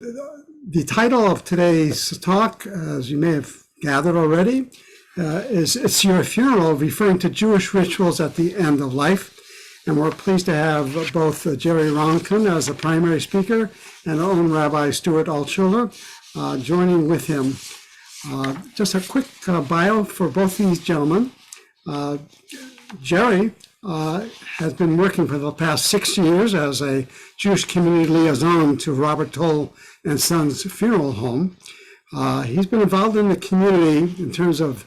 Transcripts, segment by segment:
The title of today's talk, as you may have gathered already, is It's Your Funeral, referring to Jewish rituals at the end of life. And we're pleased to have both Jerry Ronkin as the primary speaker and our own Rabbi Stuart Altshuler joining with him. Just a quick bio for both these gentlemen. Jerry has been working for the past 6 years as a Jewish community liaison to Robert Toll and Sons Funeral Home. He's been involved in the community in terms of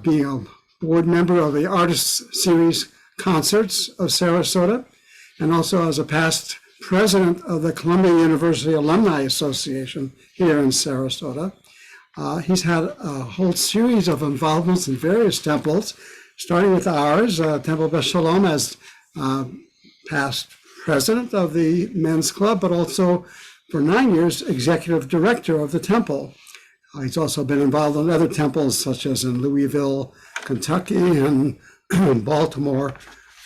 being a board member of the Artists Series Concerts of Sarasota, and also as a past president of the Columbia University Alumni Association here in Sarasota. He's had a whole series of involvements in various temples, starting with ours, Temple Beth Shalom, as past president of the men's club, but also for 9 years, executive director of the temple. He's also been involved in other temples, such as in Louisville, Kentucky, and Baltimore,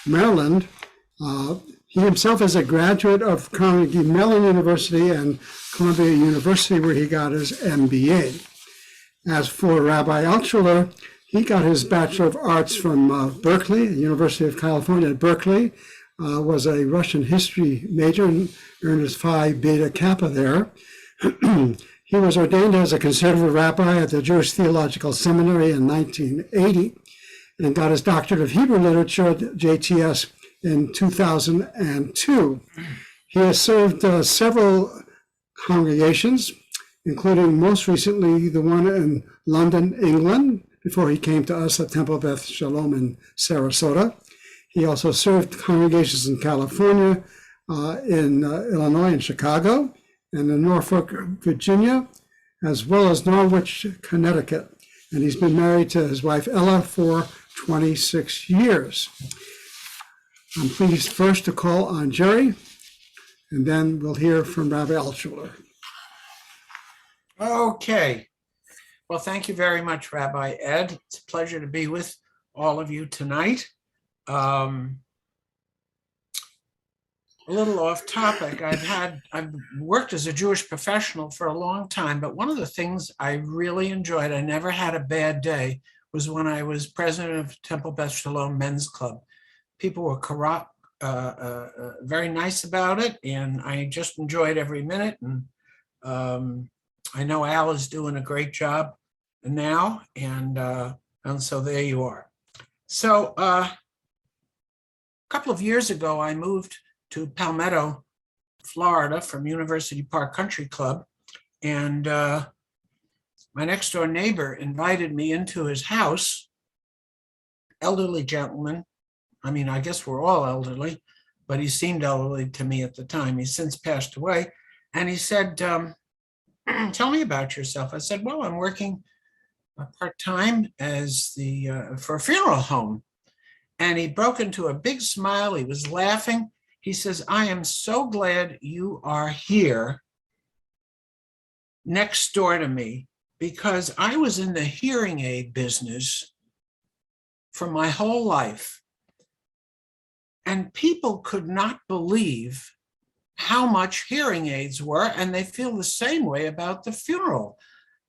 Maryland. He himself is a graduate of Carnegie Mellon University and Columbia University, where he got his MBA. As for Rabbi Altshuler, he got his Bachelor of Arts from Berkeley, University of California at Berkeley, was a Russian history major and earned his Phi Beta Kappa there. He was ordained as a conservative rabbi at the Jewish Theological Seminary in 1980 and got his doctorate of Hebrew literature at JTS in 2002. He has served several congregations, including most recently the one in London, England, before he came to us at Temple Beth Shalom in Sarasota. He also served congregations in California, in Illinois and Chicago, and in Norfolk, Virginia, as well as Norwich, Connecticut. And he's been married to his wife, Ella, for 26 years. I'm pleased first to call on Jerry, and then we'll hear from Rabbi Altshuler. Okay. Well, thank you very much, Rabbi Ed. It's a pleasure to be with all of you tonight. A little off topic. I've worked as a Jewish professional for a long time, but one of the things I really enjoyed, I never had a bad day, was when I was president of Temple Beth Shalom Men's Club. People were very nice about it, and I just enjoyed every minute. And I know Al is doing a great job now, and so there you are. So a couple of years ago, I moved to Palmetto, Florida from University Park Country Club, and my next door neighbor invited me into his house, elderly gentleman. I mean, I guess we're all elderly, but he seemed elderly to me at the time. He's since passed away. And he said, tell me about yourself. I said, well, I'm working part-time as for a funeral home. And he broke into a big smile. He was laughing. He says, I am so glad you are here next door to me, because I was in the hearing aid business for my whole life. And people could not believe how much hearing aids were, and they feel the same way about the funeral.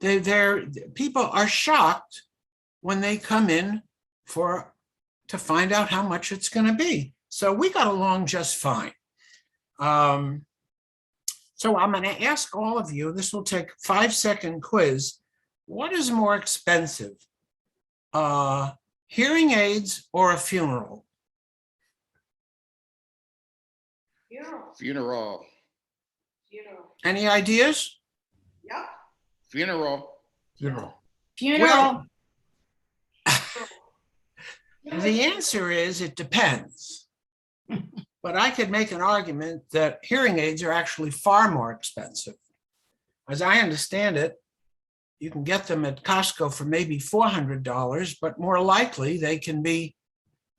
People are shocked when they come in to find out how much it's going to be. So we got along just fine. So I'm going to ask all of you, this will take a 5-second quiz. What is more expensive, hearing aids or a funeral? Funeral. Any ideas? Yep. Funeral. Well, the answer is it depends. But I could make an argument that hearing aids are actually far more expensive. As I understand it, you can get them at Costco for maybe $400, but more likely they can be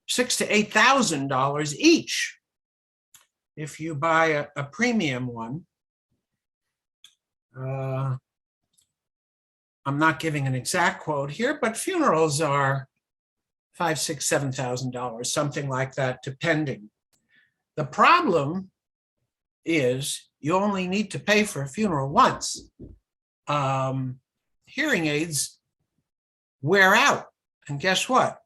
$6,000 to $8,000 each if you buy a premium one. I'm not giving an exact quote here, but funerals are $5,000, $6,000, $7,000, something like that, depending. The problem is you only need to pay for a funeral once. Hearing aids wear out. And guess what?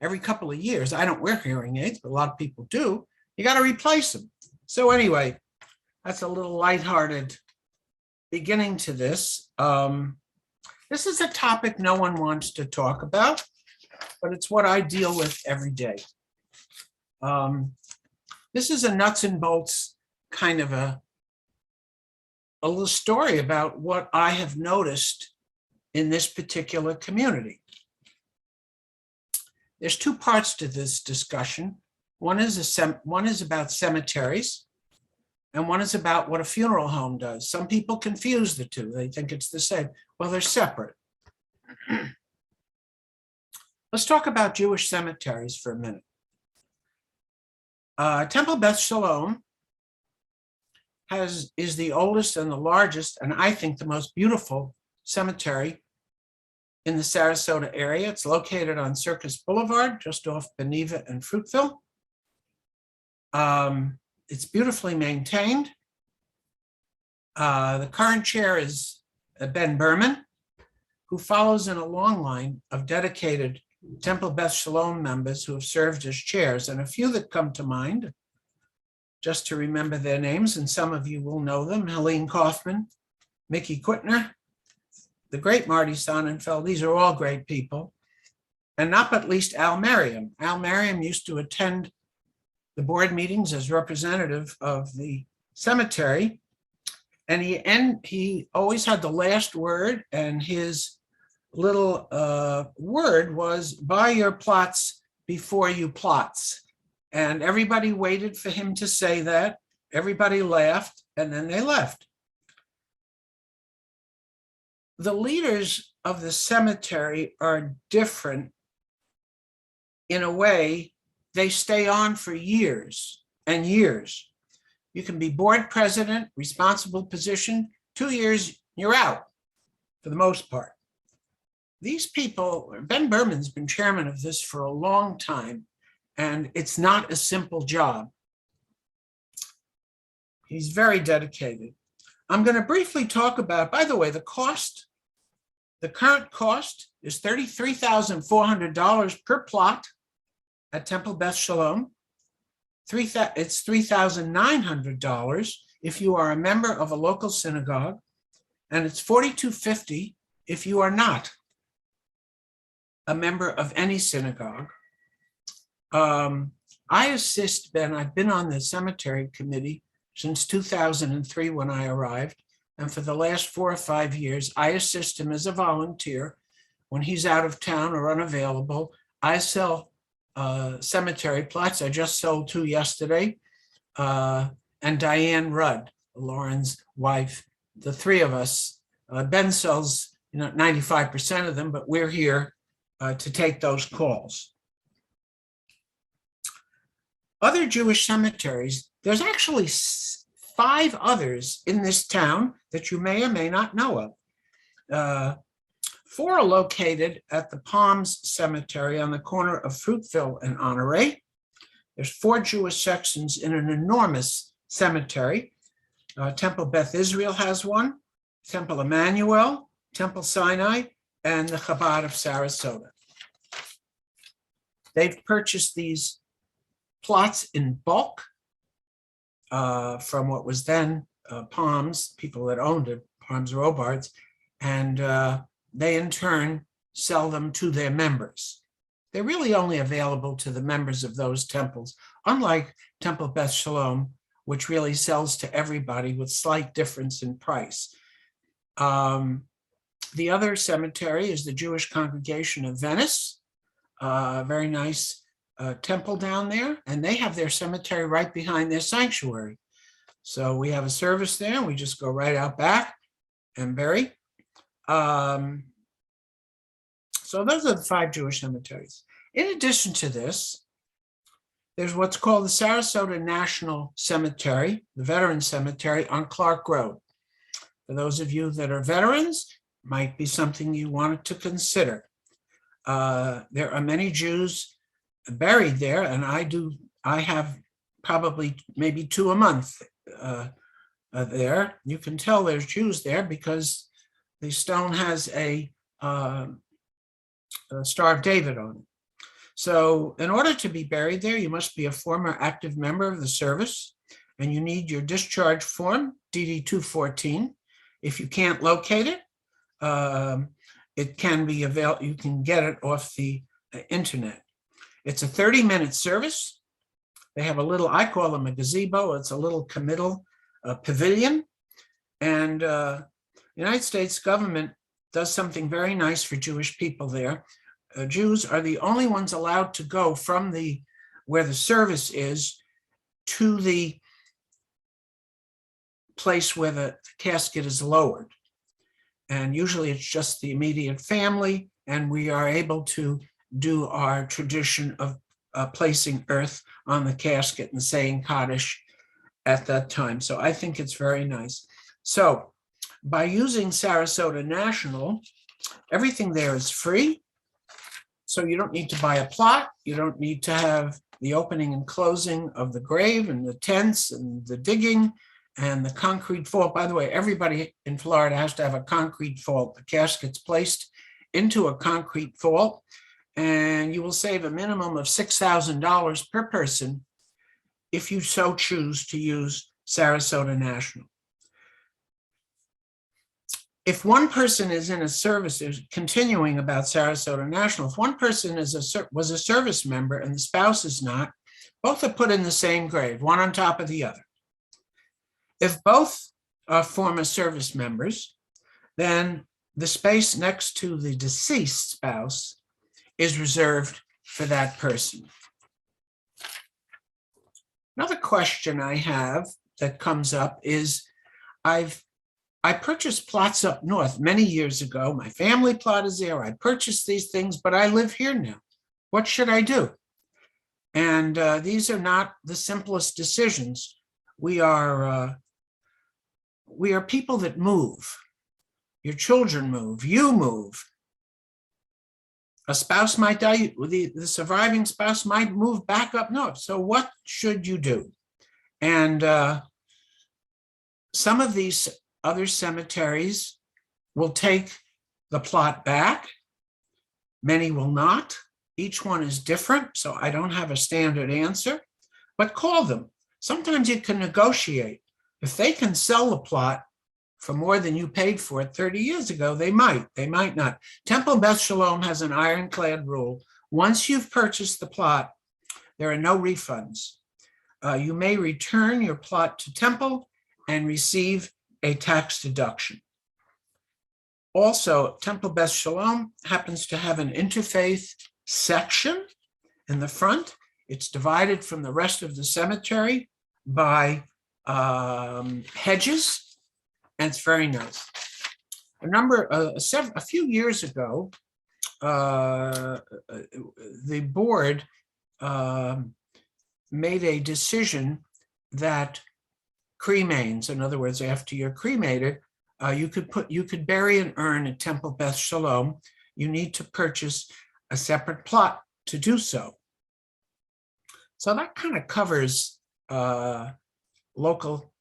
Every couple of years, I don't wear hearing aids, but a lot of people do. You got to replace them. So anyway, that's a little lighthearted beginning to this. This is a topic no one wants to talk about, but it's what I deal with every day. This is a nuts and bolts kind of a little story about what I have noticed in this particular community. There's two parts to this discussion. One is about cemeteries, and one is about what a funeral home does. Some people confuse the two. They think it's the same. Well, they're separate. Let's talk about Jewish cemeteries for a minute. Temple Beth Shalom is the oldest and the largest, and I think the most beautiful cemetery in the Sarasota area. It's located on Circus Boulevard, just off Beneva and Fruitville. It's beautifully maintained. The current chair is Ben Berman, who follows in a long line of dedicated Temple Beth Shalom members who have served as chairs, and a few that come to mind, just to remember their names, and some of you will know them: Helene Kaufman, Mickey Kuttner, the great Marty Sonnenfeld. These are all great people. And not but least Al Merriam. Al Merriam used to attend the board meetings as representative of the cemetery. And he always had the last word, and his little word was, buy your plots before you plots. And everybody waited for him to say that. Everybody laughed, and then they left. The leaders of the cemetery are different in a way. They stay on for years and years. You can be board president, responsible position, 2 years, you're out for the most part. These people, Ben Berman's been chairman of this for a long time, and it's not a simple job. He's very dedicated. I'm going to briefly talk about, by the way, the cost. The current cost is $33,400 per plot at Temple Beth Shalom. It's $3,900 if you are a member of a local synagogue, and it's $4,250 if you are not a member of any synagogue. I assist Ben. I've been on the cemetery committee since 2003 when I arrived. And for the last 4 or 5 years, I assist him as a volunteer. When he's out of town or unavailable, I sell cemetery plots. I just sold 2 yesterday. And Diane Rudd, Lauren's wife, the 3 of us. Ben sells 95% of them, but we're here to take those calls. Other Jewish cemeteries, there's actually 5 others in this town that you may or may not know of. 4 are located at the Palms Cemetery on the corner of Fruitville and Honore. There's 4 Jewish sections in an enormous cemetery. Temple Beth Israel has one, Temple Emmanuel, Temple Sinai, and the Chabad of Sarasota. They've purchased these plots in bulk from what was then Palms, people that owned it, Palms Robards, and they in turn sell them to their members. They're really only available to the members of those temples, unlike Temple Beth Shalom, which really sells to everybody with slight difference in price. The other cemetery is the Jewish Congregation of Venice, very nice temple down there, and they have their cemetery right behind their sanctuary. So we have a service there, and we just go right out back and bury. So those are the 5 Jewish cemeteries. In addition to this, there's what's called the Sarasota National Cemetery, the Veteran Cemetery on Clark Road. For those of you that are veterans, might be something you wanted to consider. There are many Jews buried there, and I have probably maybe 2 a month there. You can tell there's Jews there because the stone has a Star of David on it. So in order to be buried there, you must be a former active member of the service, and you need your discharge form, DD 214. If you can't locate it, it can be available. You can get it off the internet. It's a 30-minute service. They have a little, I call them a gazebo. It's a little committal pavilion. And the United States government does something very nice for Jewish people there. Jews are the only ones allowed to go from where the service is to the place where the casket is lowered. And usually it's just the immediate family, and we are able to do our tradition of placing earth on the casket and saying Kaddish at that time. So I think it's very nice. So by using Sarasota National, everything there is free. So you don't need to buy a plot. You don't need to have the opening and closing of the grave and the tents and the digging and the concrete vault. By the way, everybody in Florida has to have a concrete vault. The casket's placed into a concrete vault, and you will save a minimum of $6,000 per person if you so choose to use Sarasota National. If one person is in a service, continuing about Sarasota National, if one person was a service member and the spouse is not, both are put in the same grave, one on top of the other. If both are former service members, then the space next to the deceased spouse is reserved for that person. Another question I have that comes up is, I purchased plots up north many years ago. My family plot is there. I purchased these things, but I live here now. What should I do? And these are not the simplest decisions. We are people that move. Your children move. You move. A spouse might die. The surviving spouse might move back up north. So what should you do? And some of these other cemeteries will take the plot back. Many will not. Each one is different, so I don't have a standard answer, but call them. Sometimes you can negotiate. If they can sell the plot for more than you paid for it 30 years ago, they might not. Temple Beth Shalom has an ironclad rule. Once you've purchased the plot, there are no refunds. You may return your plot to Temple and receive a tax deduction. Also, Temple Beth Shalom happens to have an interfaith section in the front. It's divided from the rest of the cemetery by hedges, and it's very nice. A few years ago, the board made a decision that cremains, in other words, after you're cremated, you could bury an urn at Temple Beth Shalom. You need to purchase a separate plot to do so. So that kind of covers local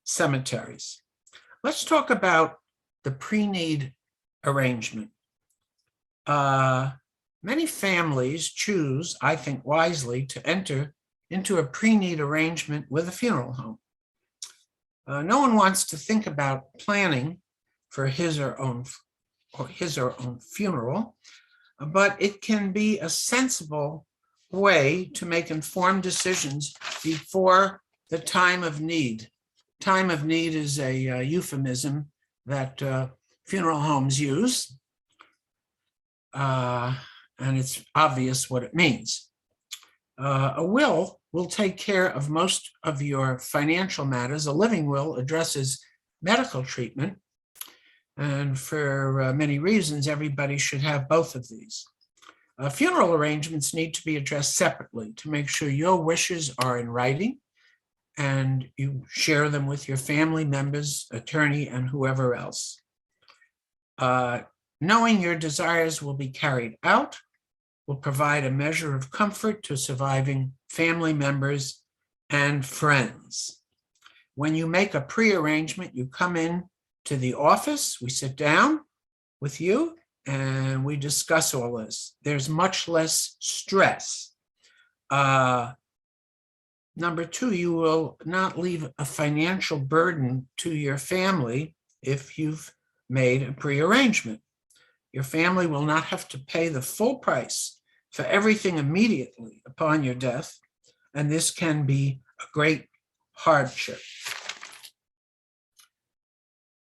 cemeteries. Let's talk about the pre-need arrangement. Many families choose, I think wisely, to enter into a pre-need arrangement with a funeral home. No one wants to think about planning for his or her own funeral, but it can be a sensible way to make informed decisions before the time of need. Time of need is a euphemism that funeral homes use, and it's obvious what it means. A will take care of most of your financial matters. A living will addresses medical treatment, and for many reasons, everybody should have both of these. Funeral arrangements need to be addressed separately to make sure your wishes are in writing and you share them with your family members, attorney, and whoever else. Knowing your desires will be carried out will provide a measure of comfort to surviving family members and friends. When you make a pre-arrangement, you come in to the office, we sit down with you, and we discuss all this. There's much less stress. Number two, you will not leave a financial burden to your family if you've made a pre-arrangement. Your family will not have to pay the full price for everything immediately upon your death, and this can be a great hardship.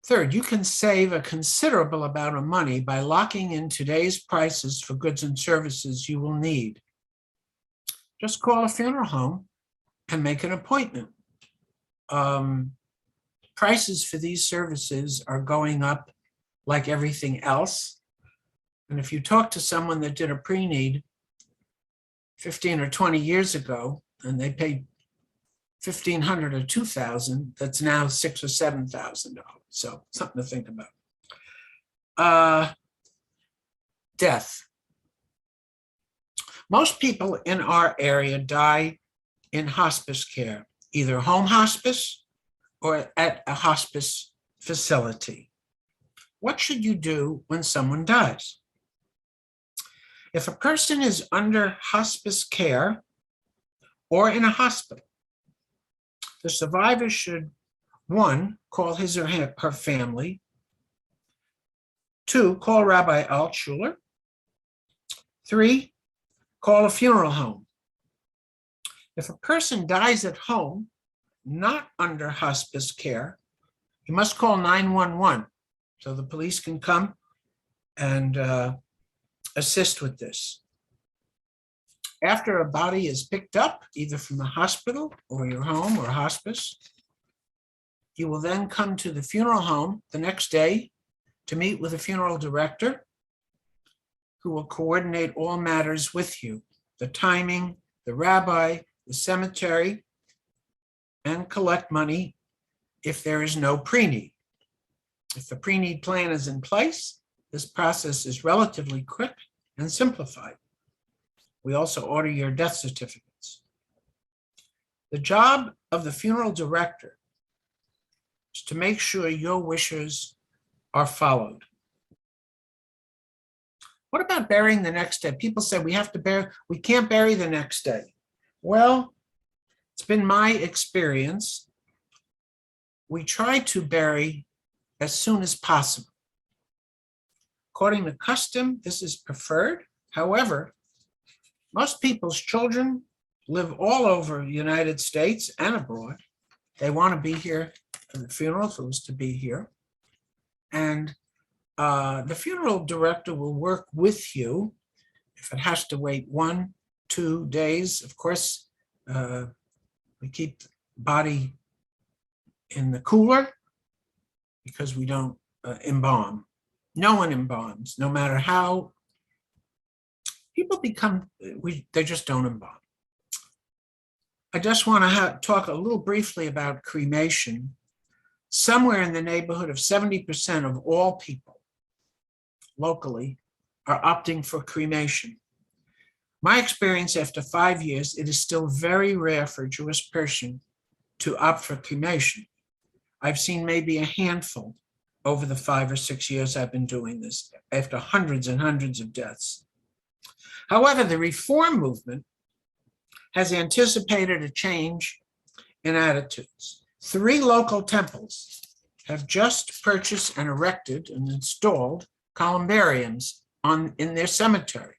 Third, you can save a considerable amount of money by locking in today's prices for goods and services you will need. Just call a funeral home and make an appointment. Prices for these services are going up like everything else. And if you talk to someone that did a pre-need 15 or 20 years ago, and they paid $1,500 or $2,000, that's now $6,000 or $7,000. So something to think about. Death. Most people in our area die in hospice care, either home hospice or at a hospice facility. What should you do when someone dies? If a person is under hospice care or in a hospital, the survivor should, 1, call his or her family, 2, call Rabbi Altshuler, 3, call a funeral home. If a person dies at home, not under hospice care, you must call 911 so the police can come and assist with this. After a body is picked up, either from the hospital or your home or hospice, you will then come to the funeral home the next day to meet with a funeral director who will coordinate all matters with you, the timing, the rabbi, the cemetery, and collect money if there is no pre-need. If the pre-need plan is in place, this process is relatively quick and simplified. We also order your death certificates. The job of the funeral director is to make sure your wishes are followed. What about burying the next day? People say we can't bury the next day. Well, it's been my experience. We try to bury as soon as possible. According to custom, this is preferred. However, most people's children live all over the United States and abroad. They want to be here for the funeral, if it was to be here. And the funeral director will work with you. If it has to wait 1, 2 days, of course, we keep the body in the cooler because we don't embalm. No one embalms, no matter how people become, they just don't embalm. I just want to talk a little briefly about cremation. Somewhere in the neighborhood of 70% of all people locally are opting for cremation. My experience after 5 years, it is still very rare for a Jewish person to opt for cremation. I've seen maybe a handful over the 5 or 6 years I've been doing this, after hundreds and hundreds of deaths. However, the reform movement has anticipated a change in attitudes. 3 local temples have just purchased and erected and installed columbariums in their cemetery.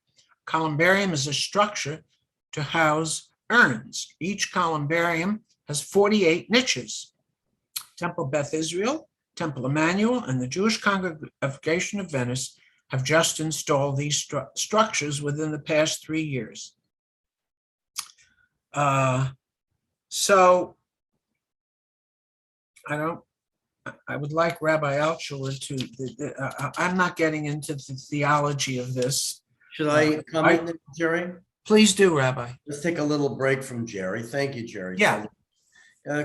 Columbarium is a structure to house urns. Each columbarium has 48 niches. Temple Beth Israel, Temple Emmanuel, and the Jewish Congregation of Venice have just installed these structures within the past 3 years. So I would like Rabbi Altshuler to, I'm not getting into the theology of this. Should I comment, Jerry? Please do, Rabbi. Let's take a little break from Jerry. Thank you, Jerry. Yeah.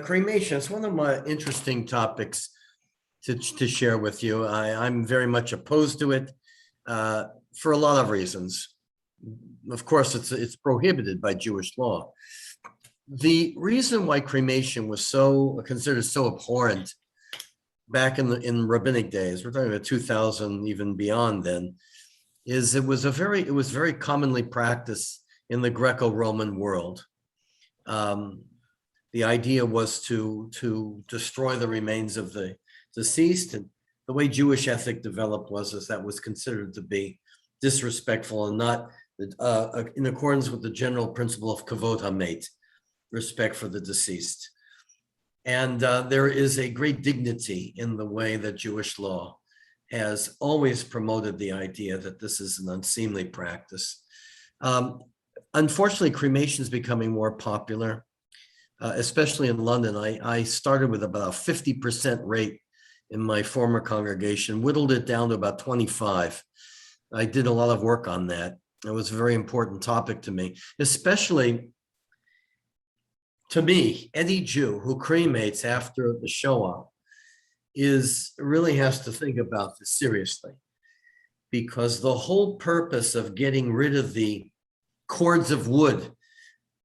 Cremation is one of my interesting topics to share with you. I'm very much opposed to it for a lot of reasons. Of course, it's prohibited by Jewish law. The reason why cremation was so considered so abhorrent back in rabbinic days, we're talking about 2000, even beyond then, is it was very commonly practiced in the Greco-Roman world. The idea was to destroy the remains of the deceased, and the way Jewish ethic developed was that was considered to be disrespectful and not in accordance with the general principle of kavod hamet, respect for the deceased. And there is a great dignity in the way that Jewish law has always promoted the idea that this is an unseemly practice. Unfortunately, cremation is becoming more popular, especially in London. I started with about a 50% rate in my former congregation, whittled it down to about 25. I did a lot of work on that. It was a very important topic to me, especially to me, any Jew who cremates after the Shoah really has to think about this seriously, because the whole purpose of getting rid of the cords of wood,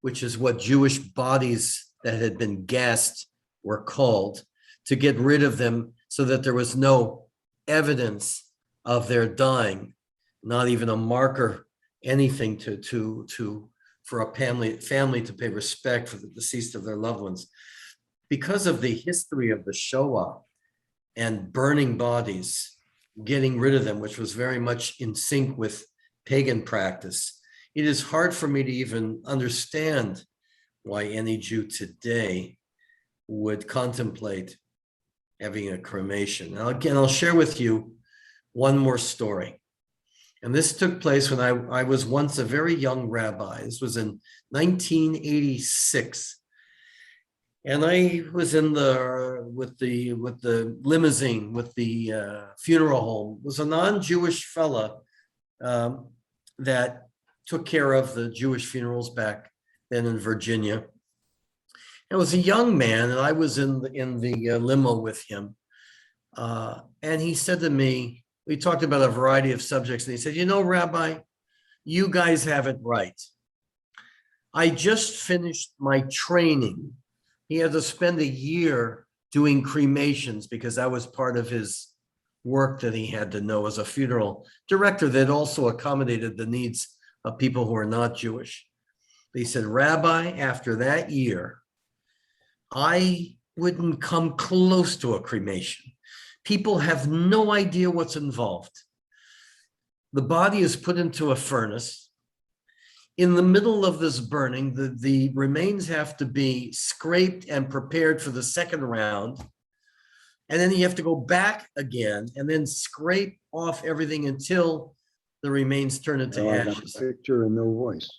which is what Jewish bodies that had been gassed were called, to get rid of them so that there was no evidence of their dying, not even a marker, anything for a family to pay respect for the deceased of their loved ones. Because of the history of the Shoah and burning bodies, getting rid of them, which was very much in sync with pagan practice, it is hard for me to even understand why any Jew today would contemplate having a cremation. Now, again, I'll share with you one more story. And this took place when I was once a very young rabbi. This was in 1986. And I was with the limousine, with the funeral home. It was a non-Jewish fella that took care of the Jewish funerals back then in Virginia. It was a young man, and I was in the limo with him. And he said to me, we talked about a variety of subjects, and he said, you know, Rabbi, you guys have it right. I just finished my training. He had to spend a year doing cremations because that was part of his work that he had to know as a funeral director that also accommodated the needs of people who are not Jewish. But he said, Rabbi, after that year, I wouldn't come close to a cremation. People have no idea what's involved. The body is put into a furnace. In the middle of this burning, the remains have to be scraped and prepared for the second round. And then you have to go back again and then scrape off everything until the remains turn into ashes. Picture and no voice.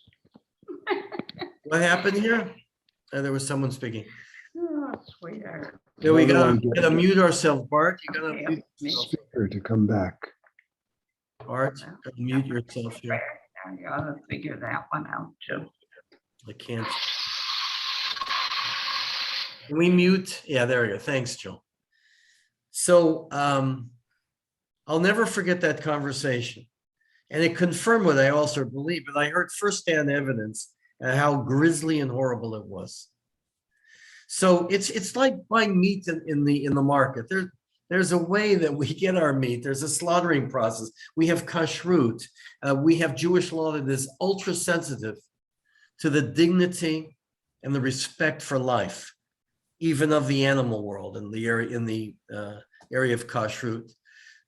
What happened here? There was someone speaking. Oh, sweetheart. Yeah, we gotta mute ourselves, Bart. You gotta Okay, mute me. yourself. Speaker to come back. Bart, mute yourself here. You ought to figure that one out too. I can't. Can we mute? Yeah, there we go. Thanks, Jill. So I'll never forget that conversation. And it confirmed what I also believed, but I heard firsthand evidence of how grisly and horrible it was. So it's like buying meat in the market. There's a way that we get our meat. There's a slaughtering process. We have kashrut. We have Jewish law that is ultra sensitive to the dignity and the respect for life, even of the animal world in the area of kashrut.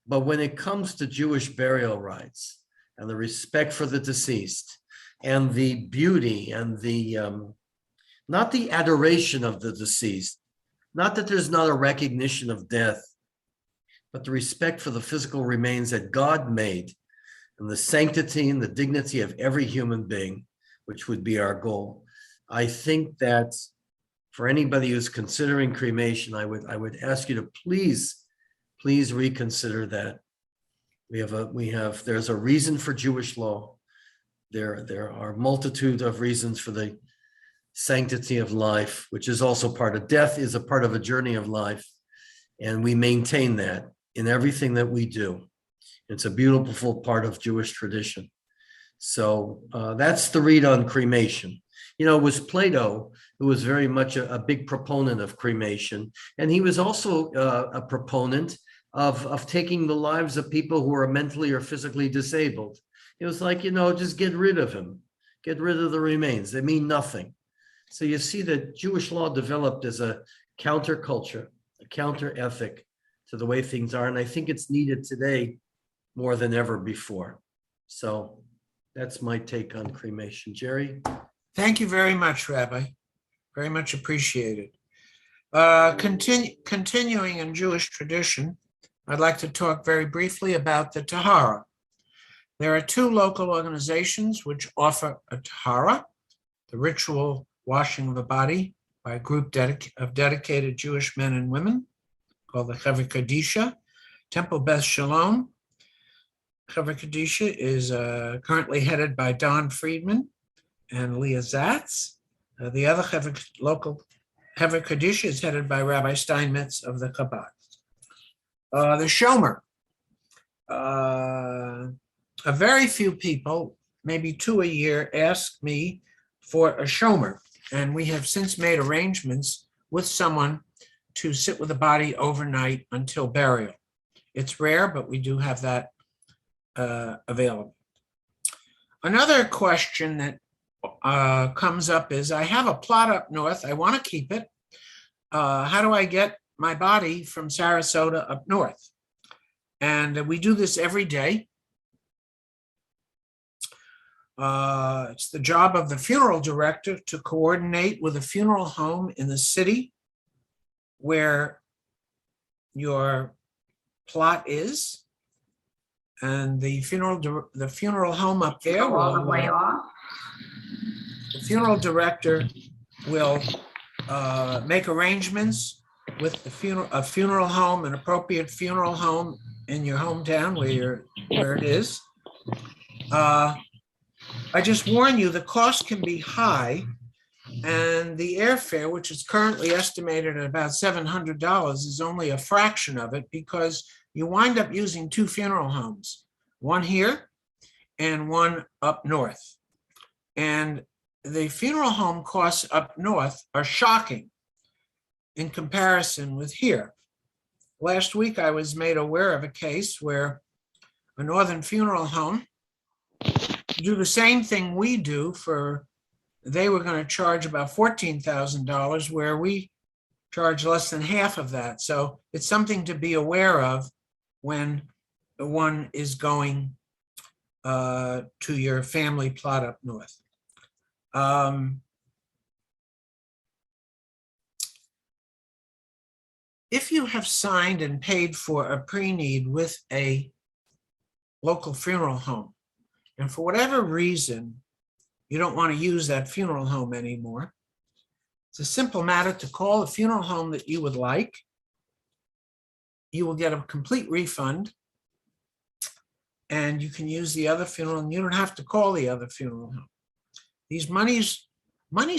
But when it comes to Jewish burial rites and the respect for the deceased and the beauty and the not the adoration of the deceased, not that there's not a recognition of death, but the respect for the physical remains that God made and the sanctity and the dignity of every human being, which would be our goal. I think that for anybody who's considering cremation, I would ask you to please reconsider that. There's a reason for Jewish law. There are a multitude of reasons for the sanctity of life, which is also part of death, is a part of a journey of life. And we maintain that in everything that we do. It's a beautiful part of Jewish tradition. So that's the read on cremation. It was Plato who was very much a big proponent of cremation. And he was also a proponent of taking the lives of people who are mentally or physically disabled. It was like, just get rid of him, get rid of the remains. They mean nothing. So you see that Jewish law developed as a counterculture, a counter ethic to the way things are. And I think it's needed today more than ever before. So that's my take on cremation. Jerry? Thank you very much, Rabbi. Very much appreciated. Continuing in Jewish tradition, I'd like to talk very briefly about the Tahara. There are two local organizations which offer a Tahara, the ritual washing of the body by a group of dedicated Jewish men and women called the Chevra Kadisha. Temple Beth Shalom. Chevra Kadisha is currently headed by Don Friedman and Leah Zatz. The other local Chevra Kadisha is headed by Rabbi Steinmetz of the Chabad. The Shomer. A very few people, maybe 2 a year, ask me for a Shomer. And we have since made arrangements with someone to sit with the body overnight until burial. It's rare, but we do have that available. Another question that comes up is, I have a plot up north. I want to keep it. How do I get my body from Sarasota up north? And we do this every day. It's the job of the funeral director to coordinate with a funeral home in the city where your plot is, and the funeral home up there Go all the way off. the funeral director will make arrangements with a funeral home, an appropriate funeral home in your hometown where it is. I just warn you, the cost can be high, and the airfare, which is currently estimated at about $700, is only a fraction of it, because you wind up using two funeral homes, one here and one up north. And the funeral home costs up north are shocking in comparison with here. Last week, I was made aware of a case where a northern funeral home do the same thing we do they were going to charge about $14,000, where we charge less than half of that. So it's something to be aware of when one is going to your family plot up north. If you have signed and paid for a pre-need with a local funeral home, and for whatever reason, you don't want to use that funeral home anymore, it's a simple matter to call the funeral home that you would like. You will get a complete refund, and you can use the other funeral, and you don't have to call the other funeral home. These monies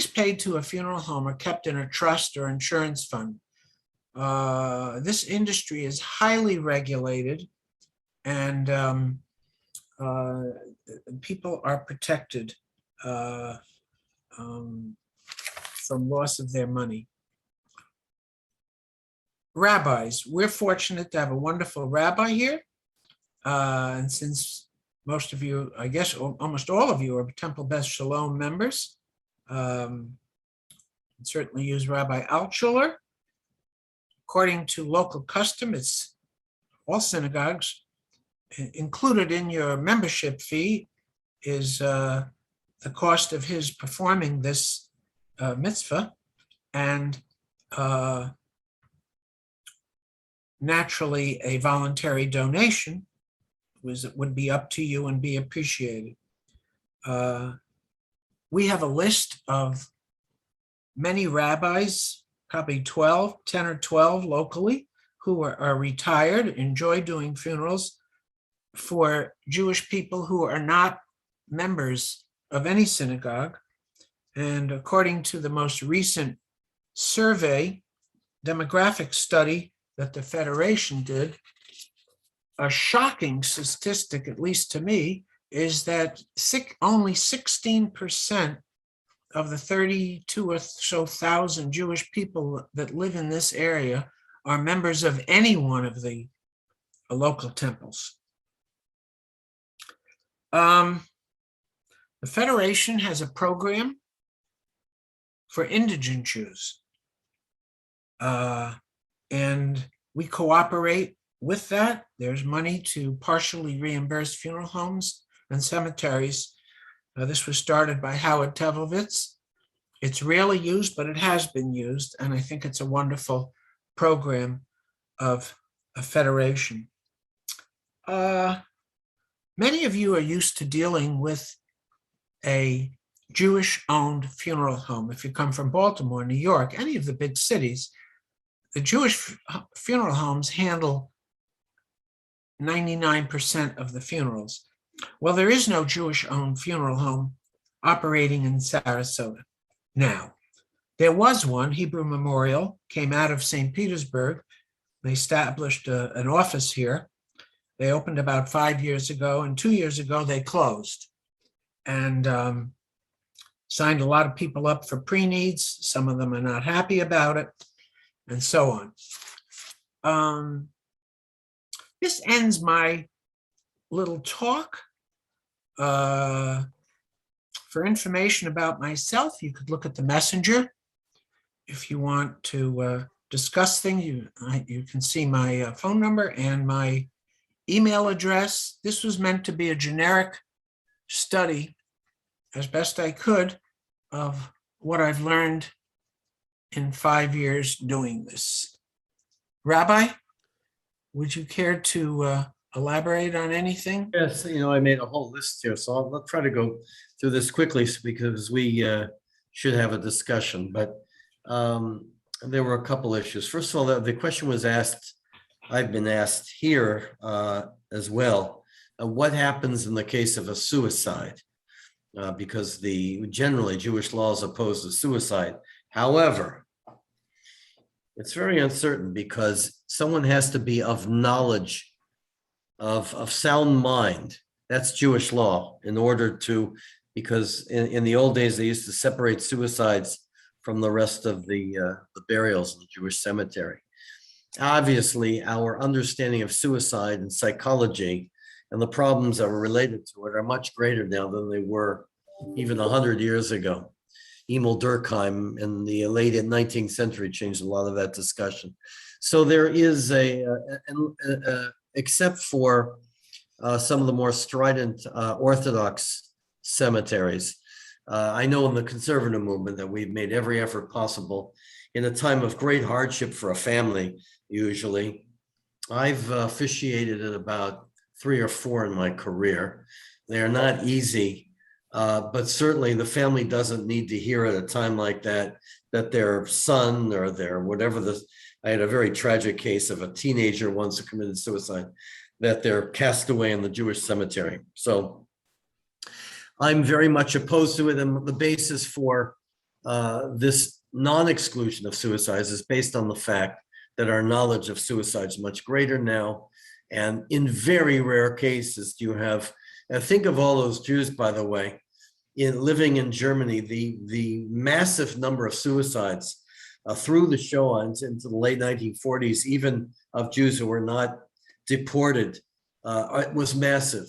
paid to a funeral home are kept in a trust or insurance fund. This industry is highly regulated, and people are protected from loss of their money. Rabbis, we're fortunate to have a wonderful rabbi here. And since most of you, I guess almost all of you, are Temple Beth Shalom members, certainly use Rabbi Altshuler. According to local custom, it's all synagogues. Included in your membership fee is the cost of his performing this mitzvah, and naturally a voluntary donation would be up to you and be appreciated. We have a list of many rabbis, probably 10 or 12 locally, who are retired, enjoy doing funerals for Jewish people who are not members of any synagogue. And according to the most recent survey, demographic study that the Federation did, a shocking statistic, at least to me, is that only 16% of the 32 or so thousand Jewish people that live in this area are members of any one of the local temples. The Federation has a program for indigent Jews. And we cooperate with that. There's money to partially reimburse funeral homes and cemeteries. This was started by Howard Tevelvitz. It's rarely used, but it has been used, and I think it's a wonderful program of a federation. Many of you are used to dealing with a Jewish-owned funeral home. If you come from Baltimore, New York, any of the big cities, the Jewish funeral homes handle 99% of the funerals. Well, there is no Jewish-owned funeral home operating in Sarasota now. There was one, Hebrew Memorial, came out of St. Petersburg. They established an office here. They opened about 5 years ago, and 2 years ago they closed and signed a lot of people up for pre-needs. Some of them are not happy about it, and so on. This ends my little talk. For information about myself, you could look at the messenger. If you want to discuss things, you can see my phone number and my email address. This was meant to be a generic study, as best I could, of what I've learned in 5 years doing this. Rabbi, would you care to elaborate on anything? Yes, I made a whole list here, so I'll try to go through this quickly because we should have a discussion, but there were a couple issues. First of all, the question was asked, I've been asked here as well, what happens in the case of a suicide? Because generally Jewish law is opposed to suicide. However, it's very uncertain because someone has to be of knowledge, of sound mind. That's Jewish law in order to, because in the old days, they used to separate suicides from the rest of the burials in the Jewish cemetery. Obviously, our understanding of suicide and psychology and the problems that were related to it are much greater now than they were even 100 years ago. Emil Durkheim in the late 19th century changed a lot of that discussion. So there is except for some of the more strident Orthodox cemeteries, I know in the conservative movement that we've made every effort possible in a time of great hardship for a family, usually. I've officiated at about 3 or 4 in my career. They are not easy, but certainly the family doesn't need to hear at a time like that, that their son or their whatever I had a very tragic case of a teenager once who committed suicide, that they're cast away in the Jewish cemetery. So I'm very much opposed to it. And the basis for this non-exclusion of suicides is based on the fact that our knowledge of suicide is much greater now. And in very rare cases, you have, and think of all those Jews, by the way, living in Germany, the massive number of suicides through the Shoah into the late 1940s, even of Jews who were not deported, was massive.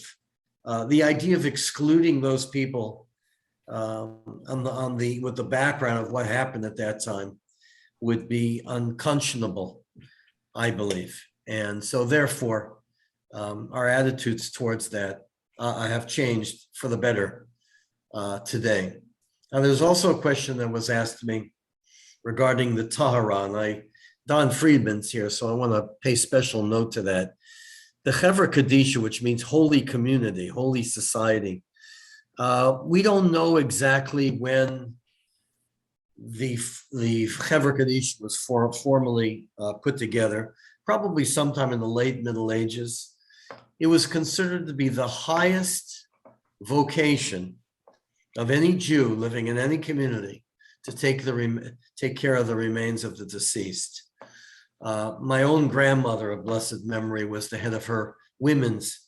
The idea of excluding those people with the background of what happened at that time would be unconscionable, I believe. And so therefore, our attitudes towards that have changed for the better today. Now, there's also a question that was asked me regarding the Tahara. Don Friedman's here, so I want to pay special note to that. The Chevra Kadisha, which means holy community, holy society. We don't know exactly when the Chevra Kadisha was formally put together, probably sometime in the late Middle Ages. It was considered to be the highest vocation of any Jew living in any community to take care of the remains of the deceased. My own grandmother of blessed memory was the head of her women's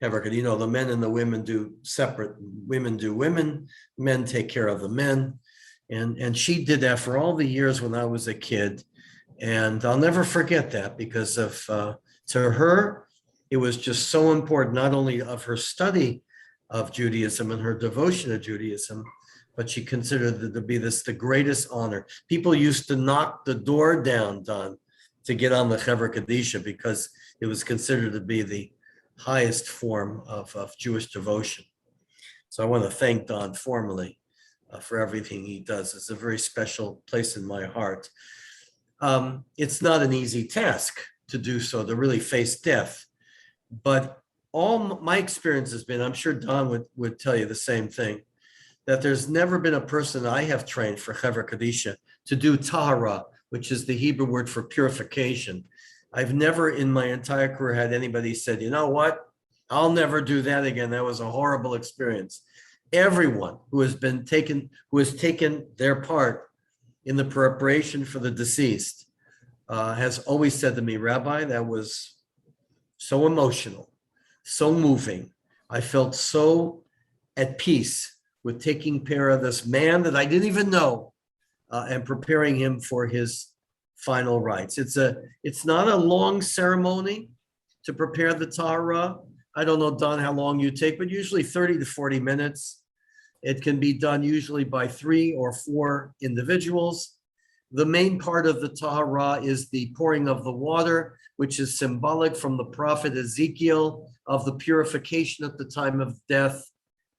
Chevra. The men and the women do separate. Women do women, men take care of the men. And she did that for all the years when I was a kid. And I'll never forget that because to her, it was just so important, not only of her study of Judaism and her devotion to Judaism, but she considered it to be the greatest honor. People used to knock the door down, Don, to get on the Chevra Kadisha because it was considered to be the highest form of Jewish devotion. So I want to thank Don formally for everything he does. It's a very special place in my heart. It's not an easy task to do so, to really face death. But all my experience has been, I'm sure Don would tell you the same thing, that there's never been a person I have trained for Chevra Kadisha to do tahara, which is the Hebrew word for purification. I've never in my entire career had anybody said, you know what, I'll never do that again. That was a horrible experience. Everyone who has taken their part in the preparation for the deceased has always said to me, Rabbi, that was so emotional, so moving. I felt so at peace with taking care of this man that I didn't even know and preparing him for his final rites. It's not a long ceremony to prepare the tahara. I don't know, Don, how long you take, but usually 30 to 40 minutes. It can be done usually by 3 or 4 individuals. The main part of the tahara is the pouring of the water, which is symbolic from the prophet Ezekiel of the purification at the time of death.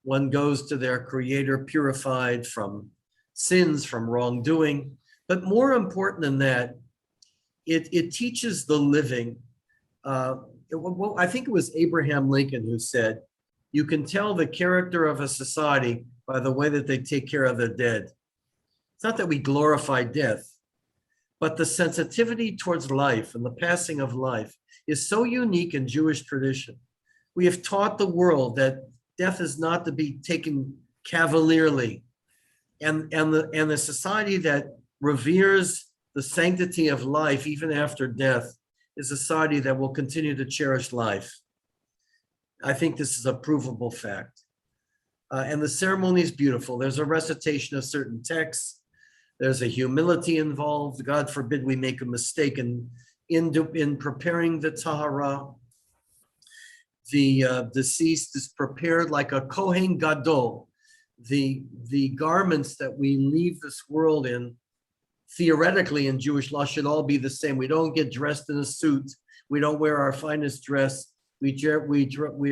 One goes to their creator purified from sins, from wrongdoing. But more important than that, it teaches the living. I think it was Abraham Lincoln who said, you can tell the character of a society by the way that they take care of their dead. It's not that we glorify death, but the sensitivity towards life and the passing of life is so unique in Jewish tradition. We have taught the world that death is not to be taken cavalierly. And the society that reveres the sanctity of life even after death is a society that will continue to cherish life. I think this is a provable fact. And the ceremony is beautiful. There's a recitation of certain texts. There's a humility involved. God forbid we make a mistake in preparing the tahara. The deceased is prepared like a Kohen Gadol. The garments that we leave this world in, theoretically in Jewish law, should all be the same. We don't get dressed in a suit. We don't wear our finest dress. We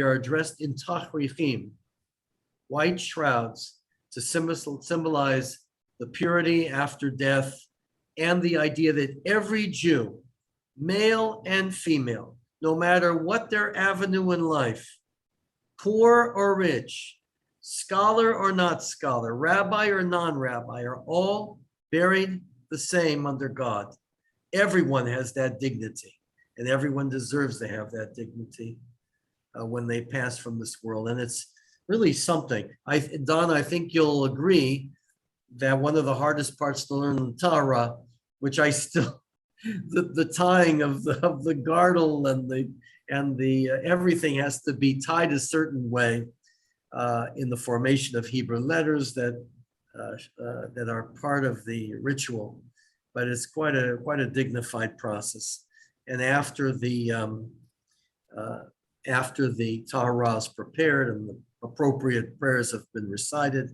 are dressed in tachrichim, white shrouds, to symbolize the purity after death and the idea that every Jew, male and female, no matter what their avenue in life, poor or rich, scholar or not scholar, rabbi or non-rabbi, are all buried the same under God. Everyone has that dignity, and everyone deserves to have that dignity when they pass from this world. And it's really something. Don, I think you'll agree that one of the hardest parts to learn in Torah, which I still, the tying of the girdle and the everything has to be tied a certain way in the formation of Hebrew letters that are part of the ritual. But it's quite a dignified process. And after the tahara is prepared and the appropriate prayers have been recited,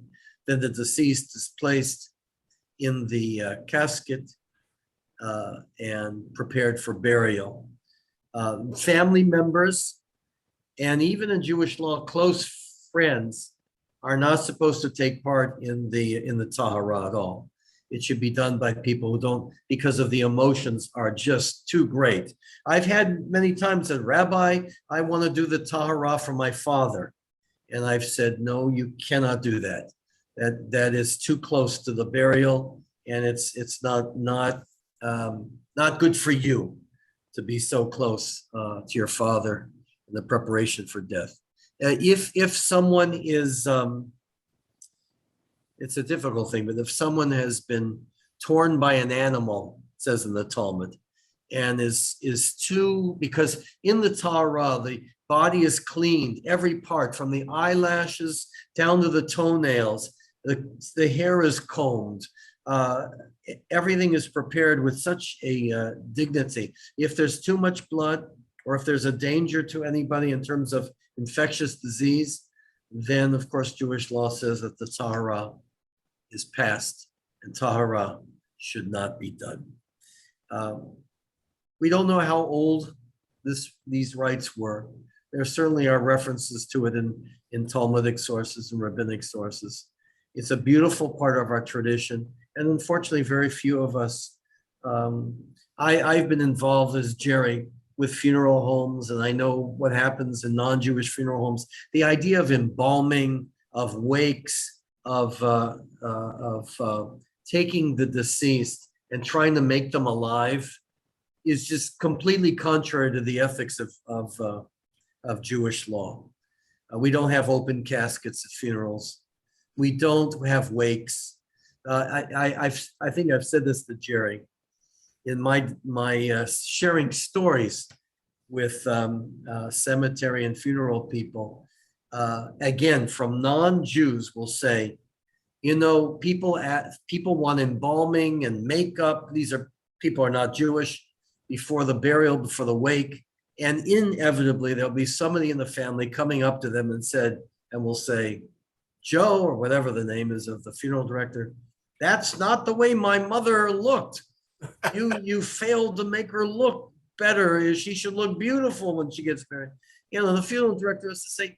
then the deceased is placed in the casket and prepared for burial. Family members and even in Jewish law, close friends are not supposed to take part in the tahara at all. It should be done by people who don't, because of the emotions are just too great. I've had many times said, Rabbi, I want to do the tahara for my father. And I've said, no, you cannot do that. That is too close to the burial, and it's not good for you to be so close to your father in the preparation for death. If someone is, it's a difficult thing, but if someone has been torn by an animal, it says in the Talmud, and is too, because in the Tahara, the body is cleaned, every part from the eyelashes down to the toenails. The hair is combed. Uh, Everything is prepared with such a dignity. If there's too much blood, or if there's a danger to anybody in terms of infectious disease, then of course Jewish law says that the tahara is passed and tahara should not be done. We don't know how old these rites were. There certainly are references to it in Talmudic sources and rabbinic sources. It's a beautiful part of our tradition, and unfortunately, very few of us. I've been involved as Jerry with funeral homes, and I know what happens in non-Jewish funeral homes. The idea of embalming, of wakes, of taking the deceased and trying to make them alive is just completely contrary to the ethics of Jewish law. We don't have open caskets at funerals. We don't have wakes. I think I've said this to Jerry in my sharing stories with cemetery and funeral people. Again, from non-Jews will say, people want embalming and makeup. These are people are not Jewish, before the burial, before the wake. And inevitably, there'll be somebody in the family coming up to them and will say, Joe, or whatever the name is of the funeral director, that's not the way my mother looked. You failed to make her look better. She should look beautiful when she gets married. The funeral director has to say,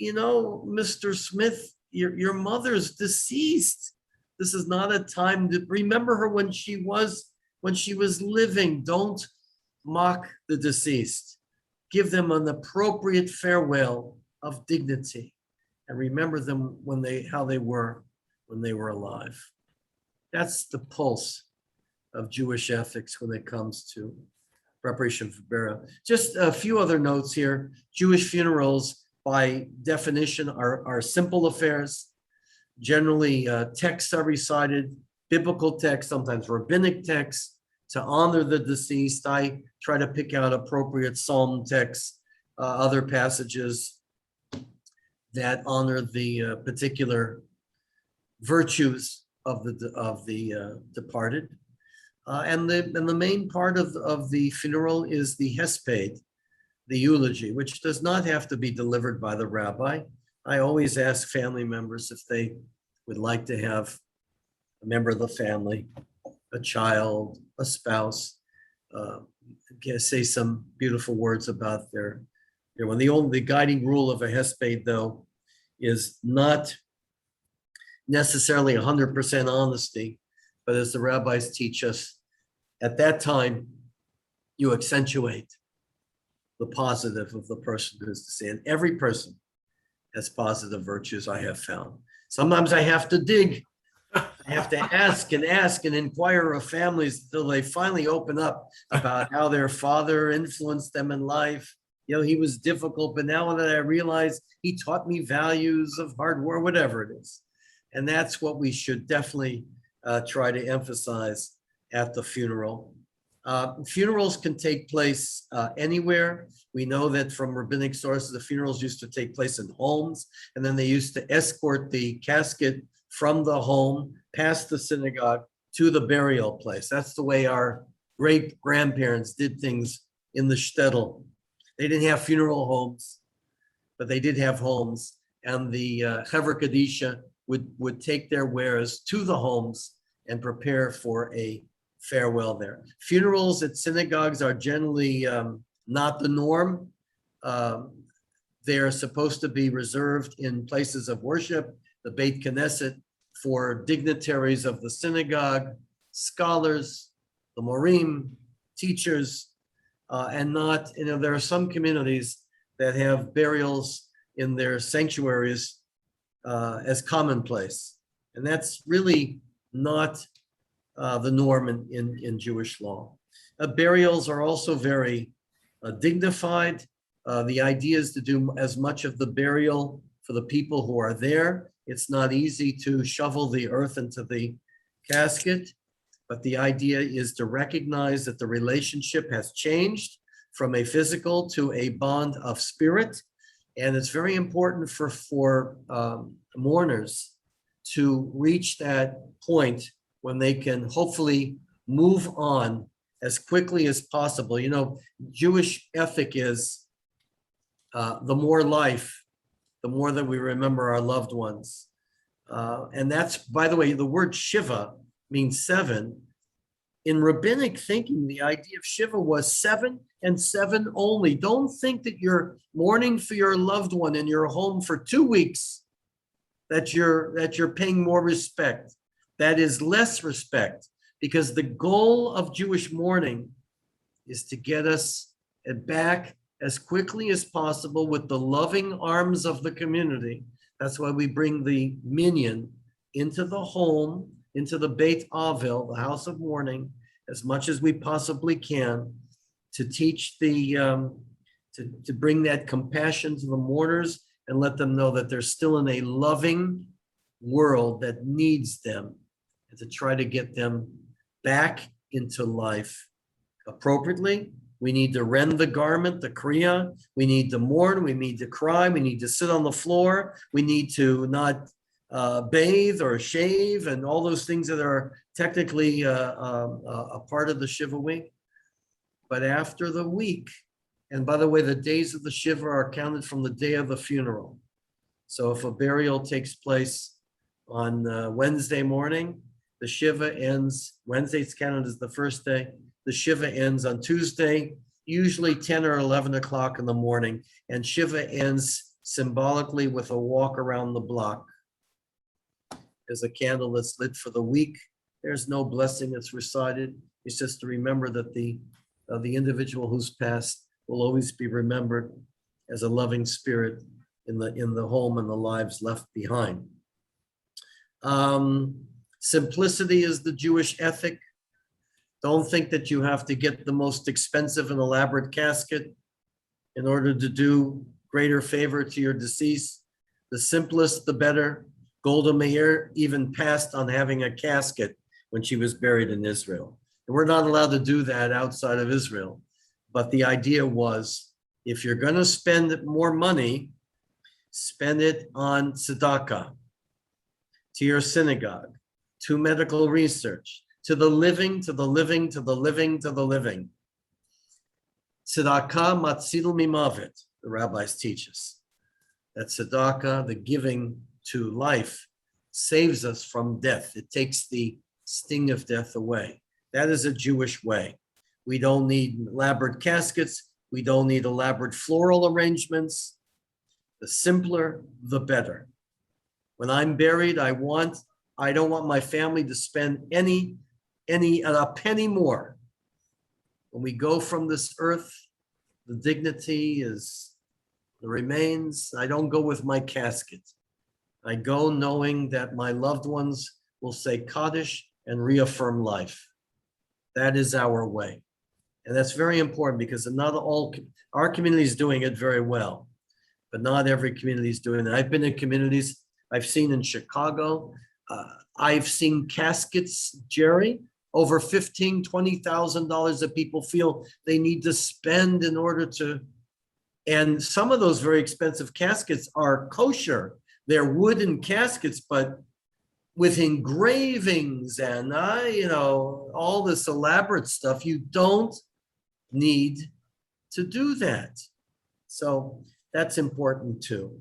Mr. Smith, your mother's deceased. This is not a time to remember her when she was living. Don't mock the deceased. Give them an appropriate farewell of dignity, and remember them how they were when they were alive. That's the pulse of Jewish ethics when it comes to preparation for burial. Just a few other notes here. Jewish funerals, by definition, are simple affairs. Generally, texts are recited, biblical texts, sometimes rabbinic texts, to honor the deceased. I try to pick out appropriate psalm texts, other passages that honor the particular virtues of the departed. And the main part of the funeral is the hesped, the eulogy, which does not have to be delivered by the rabbi. I always ask family members if they would like to have a member of the family, a child, a spouse, say some beautiful words about their one. The guiding rule of a hesped, though, is not necessarily 100% honesty, but as the rabbis teach us, at that time, you accentuate the positive of the person who's deceased. And every person has positive virtues, I have found. Sometimes I have to dig. I have to ask and inquire of families until they finally open up about how their father influenced them in life. He was difficult, but now that I realize he taught me values of hard work, whatever it is. And that's what we should definitely try to emphasize at the funeral. Funerals can take place anywhere. We know that from rabbinic sources, the funerals used to take place in homes, and then they used to escort the casket from the home past the synagogue to the burial place. That's the way our great grandparents did things in the shtetl. They didn't have funeral homes, but they did have homes, and the Chevra Kadisha would take their wares to the homes and prepare for a farewell there. Funerals at synagogues are generally not the norm. They're supposed to be reserved in places of worship, the Beit Knesset, for dignitaries of the synagogue, scholars, the morim, teachers, and not, there are some communities that have burials in their sanctuaries as commonplace. And that's really not the norm in Jewish law. Burials are also very dignified. The idea is to do as much of the burial for the people who are there. It's not easy to shovel the earth into the casket, but the idea is to recognize that the relationship has changed from a physical to a bond of spirit. And it's very important for mourners to reach that point when they can hopefully move on as quickly as possible. You know, Jewish ethic is the more life, the more that we remember our loved ones. And that's, by the way, the word Shiva means 7. In rabbinic thinking, the idea of Shiva was 7 and 7 only. Don't think that you're mourning for your loved one in your home for 2 weeks, that you're paying more respect. That is less respect, because the goal of Jewish mourning is to get us back as quickly as possible with the loving arms of the community. That's why we bring the minyan into the home, into the Beit Avil, the house of mourning, as much as we possibly can, to teach to bring that compassion to the mourners and let them know that they're still in a loving world that needs them, and to try to get them back into life appropriately. We need to rend the garment, the kriya. We need to mourn. We need to cry. We need to sit on the floor. We need to not bathe or shave and all those things that are technically a part of the Shiva week. But after the week, and by the way, the days of the Shiva are counted from the day of the funeral. So if a burial takes place on Wednesday morning, the Shiva ends, Wednesday's counted as the first day. The Shiva ends on Tuesday, usually 10 or 11 o'clock in the morning. And Shiva ends symbolically with a walk around the block. There's a candle that's lit for the week. There's no blessing that's recited. It's just to remember that the individual who's passed will always be remembered as a loving spirit in the home and the lives left behind. Simplicity is the Jewish ethic. Don't think that you have to get the most expensive and elaborate casket in order to do greater favor to your deceased. The simplest, the better. Golda Meir even passed on having a casket when she was buried in Israel. And we're not allowed to do that outside of Israel. But the idea was, if you're going to spend more money, spend it on tzedakah, to your synagogue, to medical research, to the living, to the living, to the living, to the living. Tzedakah matzil mimavet, the rabbis teach us. That tzedakah, the giving to life, saves us from death. It takes the sting of death away. That is a Jewish way. We don't need elaborate caskets. We don't need elaborate floral arrangements. The simpler, the better. When I'm buried, I don't want my family to spend a penny more. When we go from this earth, the dignity is the remains. I don't go with my casket. I go knowing that my loved ones will say Kaddish and reaffirm life. That is our way. And that's very important, because not all, our community is doing it very well, but not every community is doing it. I've been in communities, I've seen in Chicago, I've seen caskets, Jerry, over $15,000, $20,000 that people feel they need to spend in order to, and some of those very expensive caskets are kosher. They're wooden caskets, but with engravings and all this elaborate stuff. You don't need to do that. So that's important too.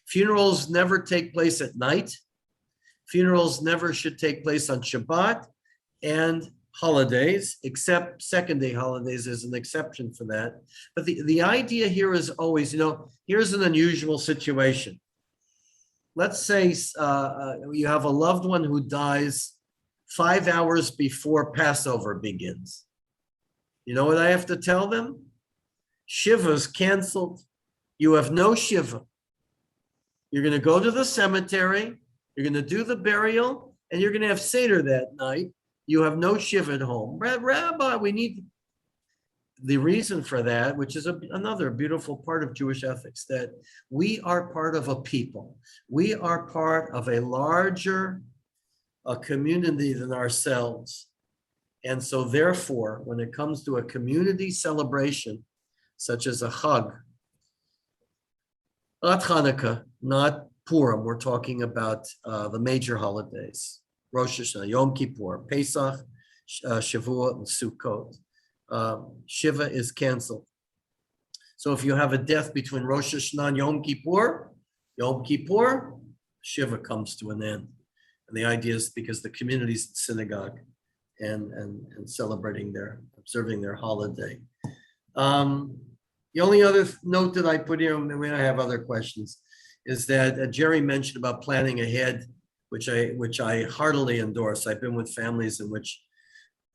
Funerals never take place at night. Funerals never should take place on Shabbat and holidays, except second-day holidays is an exception for that. But the idea here is always, here's an unusual situation. Let's say you have a loved one who dies 5 hours before Passover begins. You know what I have to tell them? Shiva's canceled. You have no Shiva. You're going to go to the cemetery, you're going to do the burial, and you're going to have Seder that night. You have no Shiva at home. Rabbi, we need the reason for that, which is another beautiful part of Jewish ethics, that we are part of a people. We are part of a larger community than ourselves. And so therefore, when it comes to a community celebration, such as a Chag, not Hanukkah, not Purim, we're talking about the major holidays, Rosh Hashanah, Yom Kippur, Pesach, Shavuot, and Sukkot. Shiva is canceled. So if you have a death between Rosh Hashanah and Yom Kippur, Shiva comes to an end. And the idea is because the community's synagogue and observing their holiday. The only other note that I put here, and I have other questions, is that Jerry mentioned about planning ahead, which I heartily endorse. I've been with families in which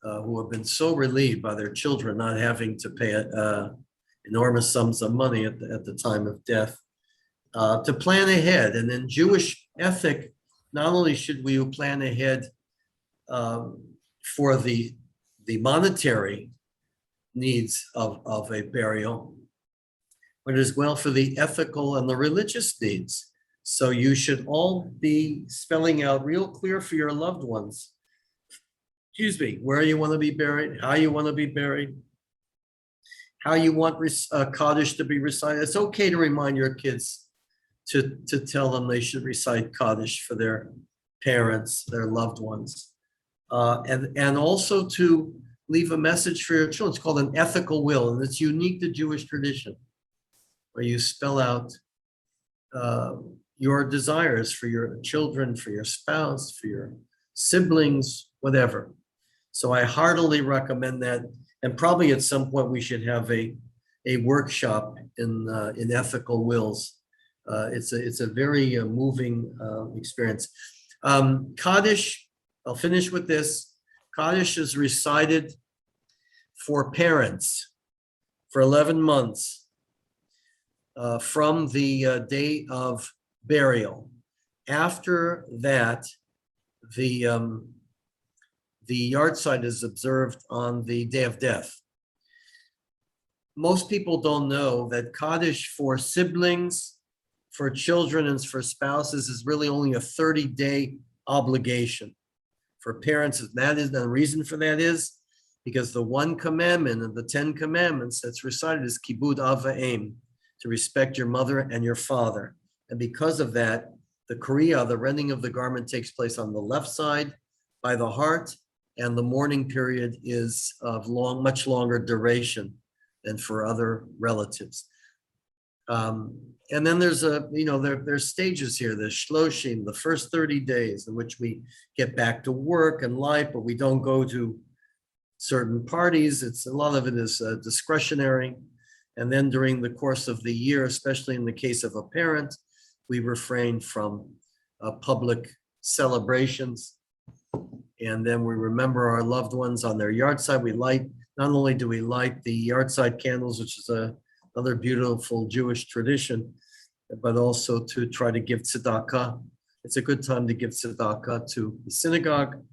who have been so relieved by their children not having to pay enormous sums of money at the time of death, to plan ahead. And in Jewish ethic, not only should we plan ahead for the monetary needs of a burial, but as well for the ethical and the religious needs. So you should all be spelling out real clear for your loved ones, where you want to be buried, how you want to be buried, how you want Kaddish to be recited. It's okay to remind your kids to tell them they should recite Kaddish for their parents, their loved ones. And also to leave a message for your children. It's called an ethical will, and it's unique to Jewish tradition, where you spell out your desires for your children, for your spouse, for your siblings, whatever. So I heartily recommend that. And probably at some point we should have a workshop in ethical wills. It's a very moving experience. Kaddish, I'll finish with this. Kaddish is recited for parents for 11 months from the day of burial. After that, the yahrzeit is observed on the day of death. Most people don't know that Kaddish for siblings, for children, and for spouses is really only a 30-day obligation. For parents, that is the reason for that is because the one commandment of the 10 commandments that's recited is kibud av va'em, to respect your mother and your father. And because of that, the kriya, the rending of the garment, takes place on the left side by the heart, and the mourning period is of much longer duration than for other relatives. And then there's there's stages here. There's shloshim, the first 30 days in which we get back to work and life, but we don't go to certain parties. A lot of it is discretionary. And then during the course of the year, especially in the case of a parent, we refrain from public celebrations. And then we remember our loved ones on their yahrzeit. Not only do we light the yahrzeit candles, which is another beautiful Jewish tradition, but also to try to give tzedakah. It's a good time to give tzedakah to the synagogue,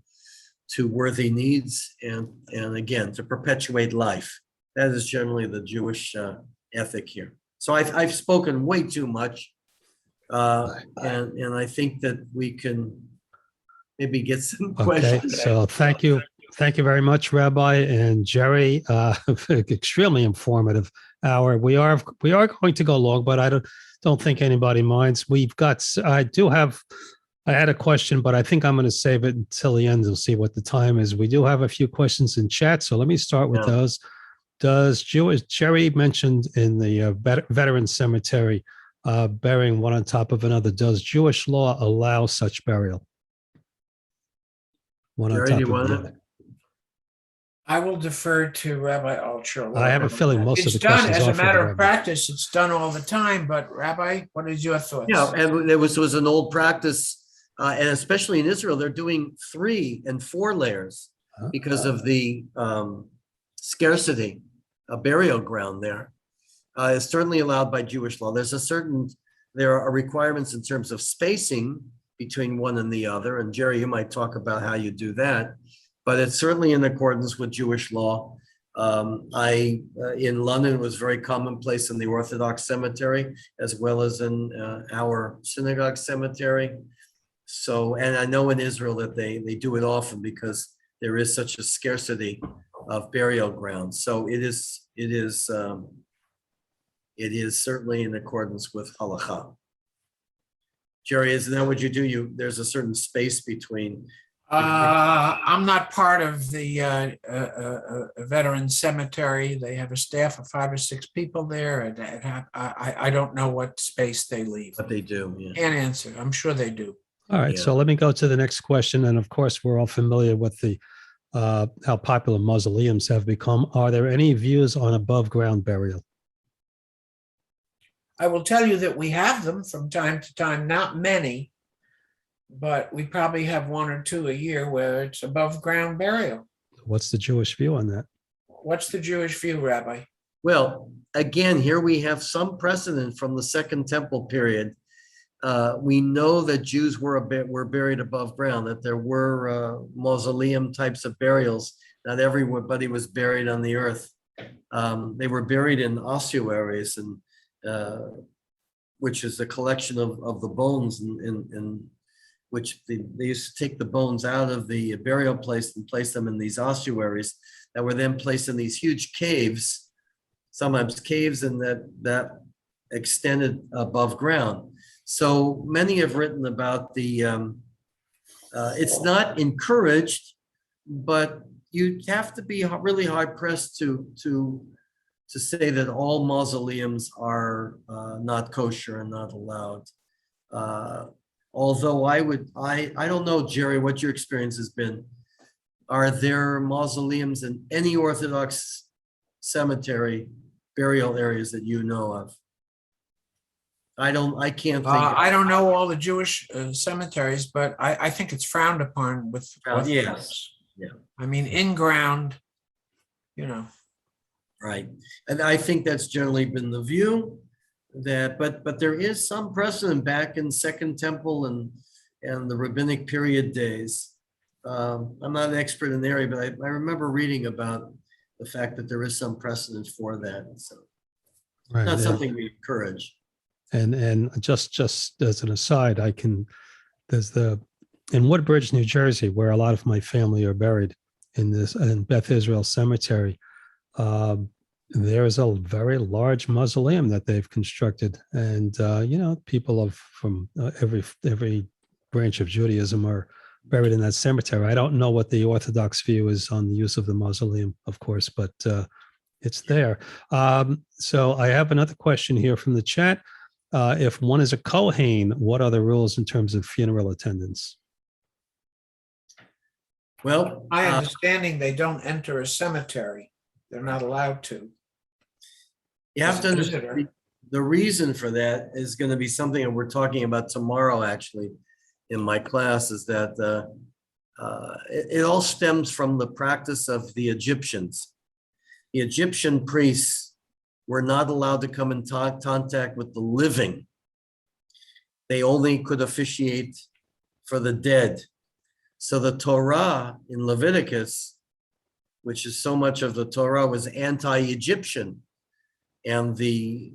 to worthy needs, and again, to perpetuate life. That is generally the Jewish ethic here. So I've spoken way too much, and I think that we can maybe get some questions. Okay, so thank you very much, Rabbi and Jerry. Extremely informative hour. We are going to go long, but I don't think anybody minds. I had a question, but I think I'm going to save it until the end. We'll see what the time is. We do have a few questions in chat, so let me start with those. Jerry mentioned in the veteran cemetery, burying one on top of another. Does Jewish law allow such burial? One on top of the other. I will defer to Rabbi Altshuler. I have a feeling most of the questions as a are for matter the of practice. It's done all the time. But Rabbi, what is your thoughts? Yeah, and it was an old practice, and especially in Israel, they're doing 3 and 4 layers because of the scarcity of burial ground there. It's certainly allowed by Jewish law. There are requirements in terms of spacing between one and the other. And Jerry, you might talk about how you do that, but it's certainly in accordance with Jewish law. In London, it was very commonplace in the Orthodox cemetery, as well as in our synagogue cemetery. So, and I know in Israel that they do it often because there is such a scarcity of burial ground. So it is certainly in accordance with halakha. Jerry, isn't that what you do? There's a certain space between. I'm not part of the veteran cemetery. They have a staff of 5 or 6 people there, and I don't know what space they leave. What they do, yeah. Can't answer. I'm sure they do. All right, Yeah. so let me go to the next question. And of course, we're all familiar with the how popular mausoleums have become. Are there any views on above ground burial? I will tell you that we have them from time to time, not many, but we probably have 1 or 2 a year where it's above ground burial. What's the Jewish view on that? What's the Jewish view, Rabbi? Well, again, here we have some precedent from the Second Temple period. We know that Jews were buried above ground, that there were mausoleum types of burials. Not everybody was buried on the earth. They were buried in ossuaries, and which is a collection of the bones, in which they used to take the bones out of the burial place and place them in these ossuaries that were then placed in these huge caves, sometimes caves, and that extended above ground. So many have written about it's not encouraged, but you have to be really hard pressed to say that all mausoleums are not kosher and not allowed. Although I don't know, Jerry, what your experience has been. Are there mausoleums in any Orthodox cemetery burial areas that you know of? I can't think. I don't know all the Jewish cemeteries, but I think it's frowned upon with Yes. Orthodox. Yeah. I mean, in ground, Right. And I think that's generally been the view that, but there is some precedent back in Second Temple and the rabbinic period days. I'm not an expert in the area, but I remember reading about the fact that there is some precedent for that. So Right. not yeah. something we encourage. And just as an aside, there's in Woodbridge, New Jersey, where a lot of my family are buried in Beth Israel Cemetery. There is a very large mausoleum that they've constructed, and people from every branch of Judaism are buried in that cemetery. I don't know what the Orthodox view is on the use of the mausoleum, of course, but it's there. So I have another question here from the chat. If one is a Kohen, what are the rules in terms of funeral attendance? Well, my understanding, they don't enter a cemetery. They're not allowed to. you have to as a understand visitor. the reason for that is going to be something that we're talking about tomorrow, actually, in my class, is that it all stems from the practice of the Egyptians. The Egyptian priests were not allowed to come in contact with the living. They only could officiate for the dead. So the Torah in Leviticus, which is so much of the Torah, was anti-Egyptian. And a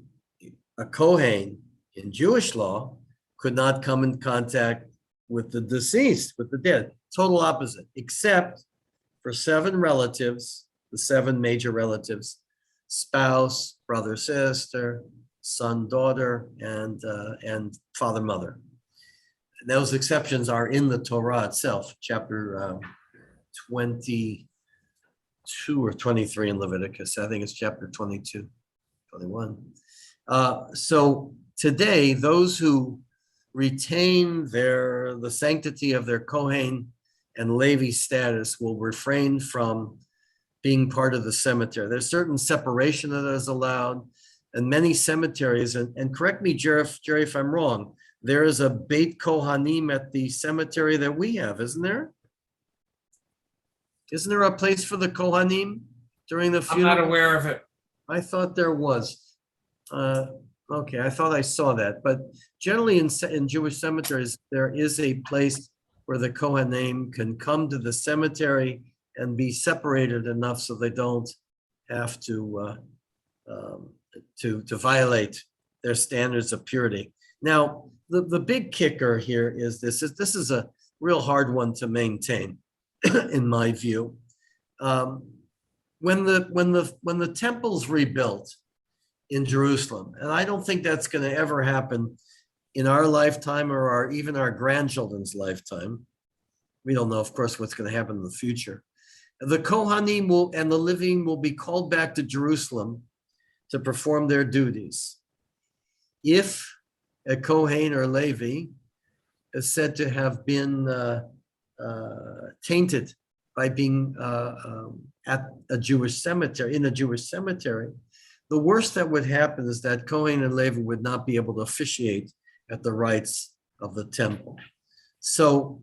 Kohen in Jewish law could not come in contact with the deceased, with the dead. Total opposite, except for 7 relatives, the 7 major relatives: spouse, brother, sister, son, daughter, and father, mother. And those exceptions are in the Torah itself, chapter 22 or 23 in Leviticus. I think it's chapter 22, 21. So today, those who retain the sanctity of their Kohen and Levi status will refrain from being part of the cemetery. There's certain separation that is allowed, and many cemeteries, and correct me, Jerry, if I'm wrong, there is a Beit Kohanim at the cemetery that we have, isn't there? Isn't there a place for the Kohanim during the I'm funeral? not aware of it. I thought there was. Okay, I thought I saw that, but generally in Jewish cemeteries, there is a place where the Kohanim can come to the cemetery and be separated enough so they don't have to violate their standards of purity. Now, the big kicker here is this is a real hard one to maintain, in my view. When the temple's rebuilt in Jerusalem, and I don't think that's going to ever happen in our lifetime or even our grandchildren's lifetime. We don't know, of course, what's going to happen in the future. The Kohanim and the living will be called back to Jerusalem to perform their duties. If a Kohen or Levi is said to have been tainted by being at a Jewish cemetery, in a Jewish cemetery, the worst that would happen is that Kohen and Levi would not be able to officiate at the rites of the temple. So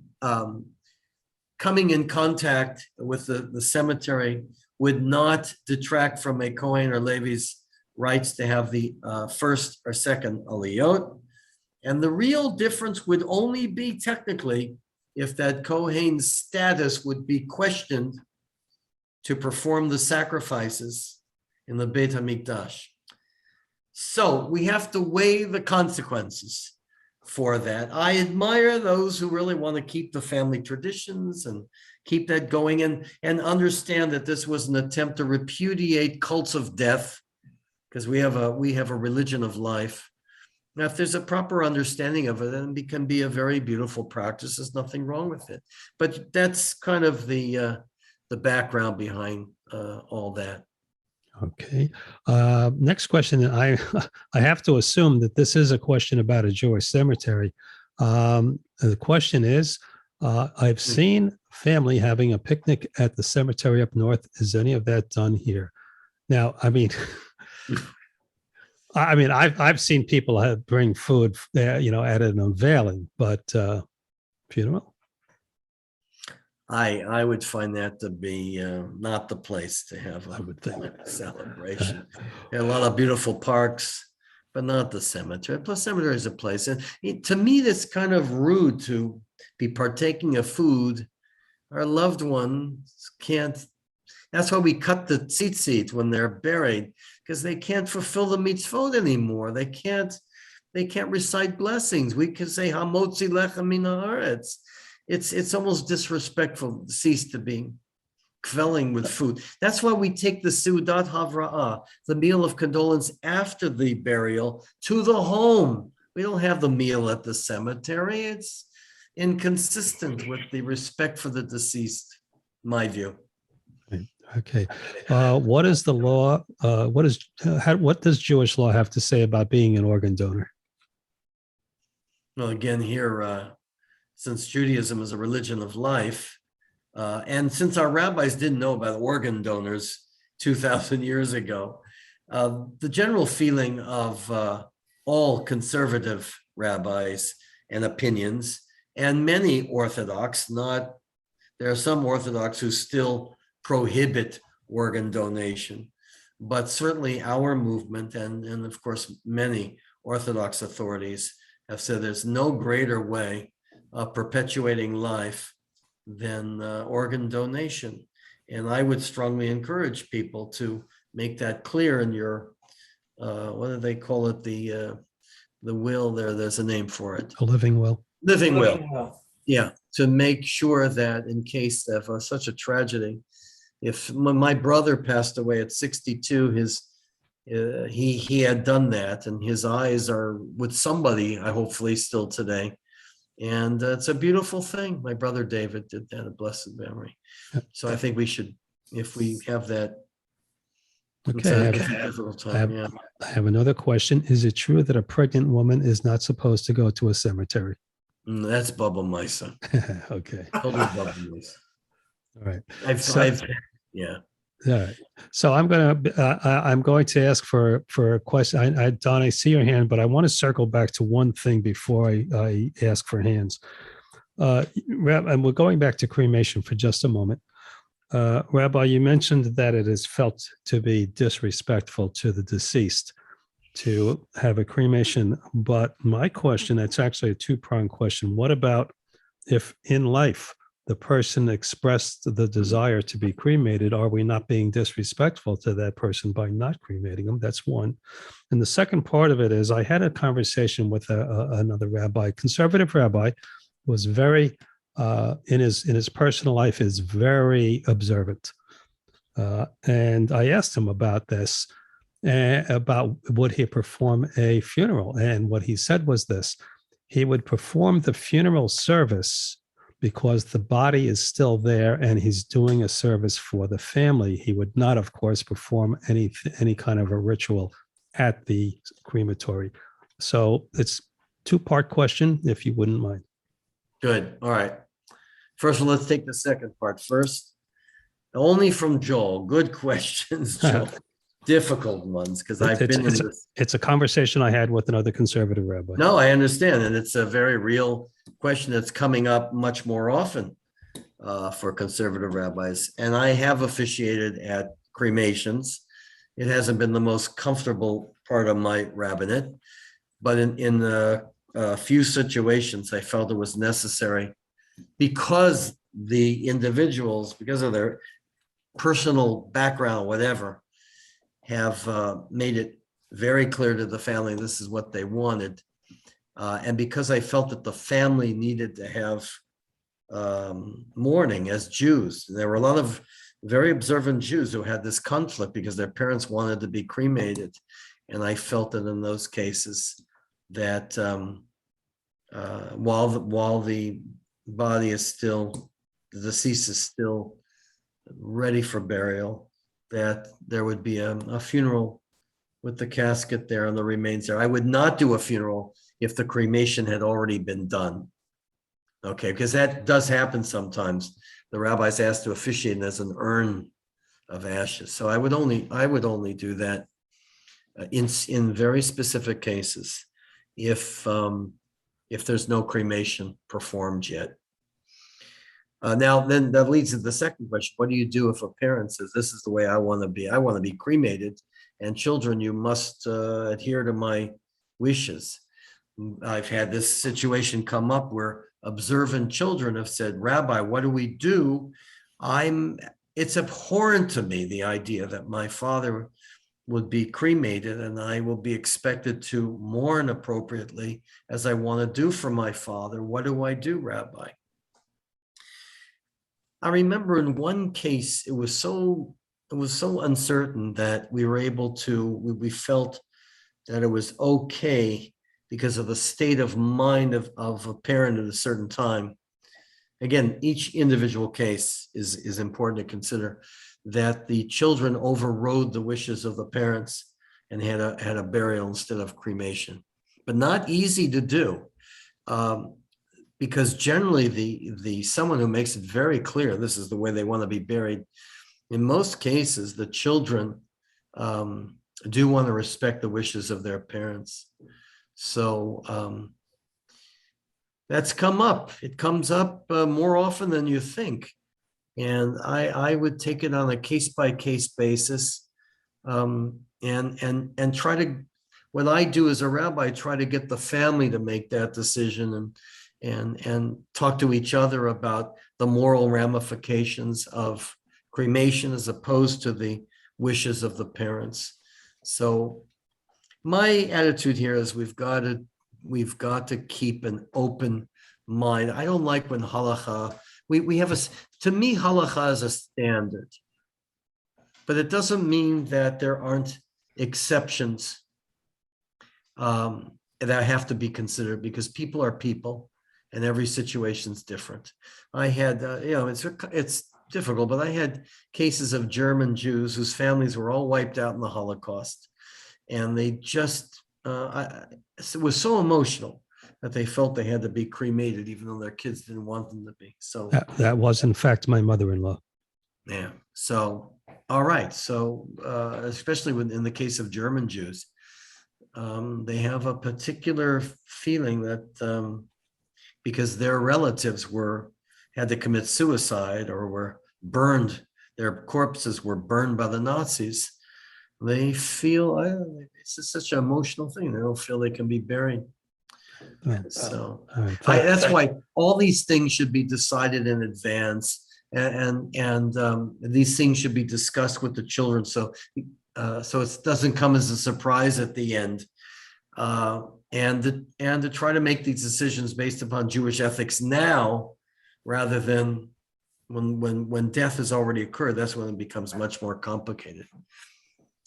coming in contact with the cemetery would not detract from a Kohen or Levi's rights to have the first or second aliyot. And the real difference would only be technically if that Kohen's status would be questioned to perform the sacrifices in the Beit HaMikdash. So we have to weigh the consequences for that. I admire those who really want to keep the family traditions and keep that going and understand that this was an attempt to repudiate cults of death, because we have a religion of life. Now, if there's a proper understanding of it, then it can be a very beautiful practice. There's nothing wrong with it. But that's kind of the background behind all that. Okay. Next question. I have to assume that this is a question about a Jewish cemetery. The question is, I've seen family having a picnic at the cemetery up north. Is any of that done here? Now, I mean, I've seen people bring food there, at an unveiling, but funeral. I would find that to be not the place to have I would think. a celebration. There are a lot of beautiful parks, but not the cemetery. Plus, cemetery is a place, and to me, that's kind of rude to be partaking of food. Our loved ones can't. That's why we cut the tzitzit when they're buried, because they can't fulfill the mitzvot anymore. They can't recite blessings. We can say Hamotzi lechem min haaretz. It's almost disrespectful, cease to be quelling with food. That's why we take the Seudat Havra'ah, the meal of condolence after the burial, to the home. We don't have the meal at the cemetery. It's inconsistent with the respect for the deceased, my view. Okay. What is the law? What does Jewish law have to say about being an organ donor? Well, again, here, since Judaism is a religion of life, and since our rabbis didn't know about organ donors 2,000 years ago, the general feeling of all conservative rabbis and opinions, and many Orthodox, there are some Orthodox who still prohibit organ donation, but certainly our movement and of course many Orthodox authorities have said there's no greater way of perpetuating life than organ donation. And I would strongly encourage people to make that clear in your, what do they call it? The will there's a name for it. A living will. Living will. Yeah, to make sure that in case of such a tragedy, if my brother passed away at 62, he had done that, and his eyes are with somebody, hopefully still today. And it's a beautiful thing. My brother David did that, a blessed memory. So I think we should, if we have that. Okay. I have another question. Is it true that a pregnant woman is not supposed to go to a cemetery? That's Baba Misa. Okay. Totally Baba Misa. All right. Yeah. All right. So I'm going to ask for a question. Don, I see your hand, but I want to circle back to one thing before I ask for hands. And we're going back to cremation for just a moment. Rabbi, you mentioned that it is felt to be disrespectful to the deceased to have a cremation. But my question, it's actually a two-pronged question. What about if in life the person expressed the desire to be cremated? Are we not being disrespectful to that person by not cremating them? That's one. And the second part of it is I had a conversation with another rabbi, conservative rabbi, who was very, in his personal life, is very observant. And I asked him about this, about would he perform a funeral? And what he said was this: he would perform the funeral service because the body is still there and he's doing a service for the family. He would not, of course, perform any kind of a ritual at the crematory. So it's two-part question, if you wouldn't mind. Good. All right. First of all, let's take the second part first. Only from Joel. Good questions, Joel. Difficult ones, because I've been in this. It's a conversation I had with another conservative rabbi. No, I understand. And it's a very real question that's coming up much more often for conservative rabbis. And I have officiated at cremations. It hasn't been the most comfortable part of my rabbinate, but in a few situations, I felt it was necessary because the individuals, because of their personal background, whatever, have made it very clear to the family this is what they wanted. And because I felt that the family needed to have mourning as Jews, there were a lot of very observant Jews who had this conflict because their parents wanted to be cremated. And I felt that in those cases that while the body is still, the deceased is still ready for burial, that there would be a funeral with the casket there and the remains there. I would not do a funeral if the cremation had already been done. Okay, because that does happen sometimes. The rabbi's asked to officiate as an urn of ashes. So I would only do that in very specific cases if there's no cremation performed yet. Now, then that leads to the second question. What do you do if a parent says, this is the way I want to be? I want to be cremated, and children, you must adhere to my wishes. I've had this situation come up where observant children have said, Rabbi, what do we do? It's abhorrent to me, the idea that my father would be cremated and I will be expected to mourn appropriately as I want to do for my father. What do I do, Rabbi? I remember in one case, it was so uncertain that we felt that it was okay because of the state of mind of a parent at a certain time. Again, each individual case is important to consider, that the children overrode the wishes of the parents and had a burial instead of cremation, but not easy to do. Because generally the someone who makes it very clear this is the way they want to be buried, in most cases, the children do want to respect the wishes of their parents. So that's come up. It comes up more often than you think. And I would take it on a case-by-case basis and try to, what I do as a rabbi, try to get the family to make that decision and talk to each other about the moral ramifications of cremation as opposed to the wishes of the parents. So my attitude here is we've got to keep an open mind. I don't like when halakha, we have to me, halakha is a standard, but it doesn't mean that there aren't exceptions that have to be considered, because people are people. And every situation's different. I had, it's difficult, but I had cases of German Jews whose families were all wiped out in the Holocaust. And they just, it was so emotional that they felt they had to be cremated, even though their kids didn't want them to be. So that was, in fact, my mother-in-law. Yeah. So, all right. So, especially in the case of German Jews, they have a particular feeling that, because their relatives had to commit suicide or were burned, their corpses were burned by the Nazis. They feel it's just such an emotional thing. They don't feel they can be buried. So that's why all these things should be decided in advance, and these things should be discussed with the children, so it doesn't come as a surprise at the end. And to try to make these decisions based upon Jewish ethics now, rather than when death has already occurred. That's when it becomes much more complicated.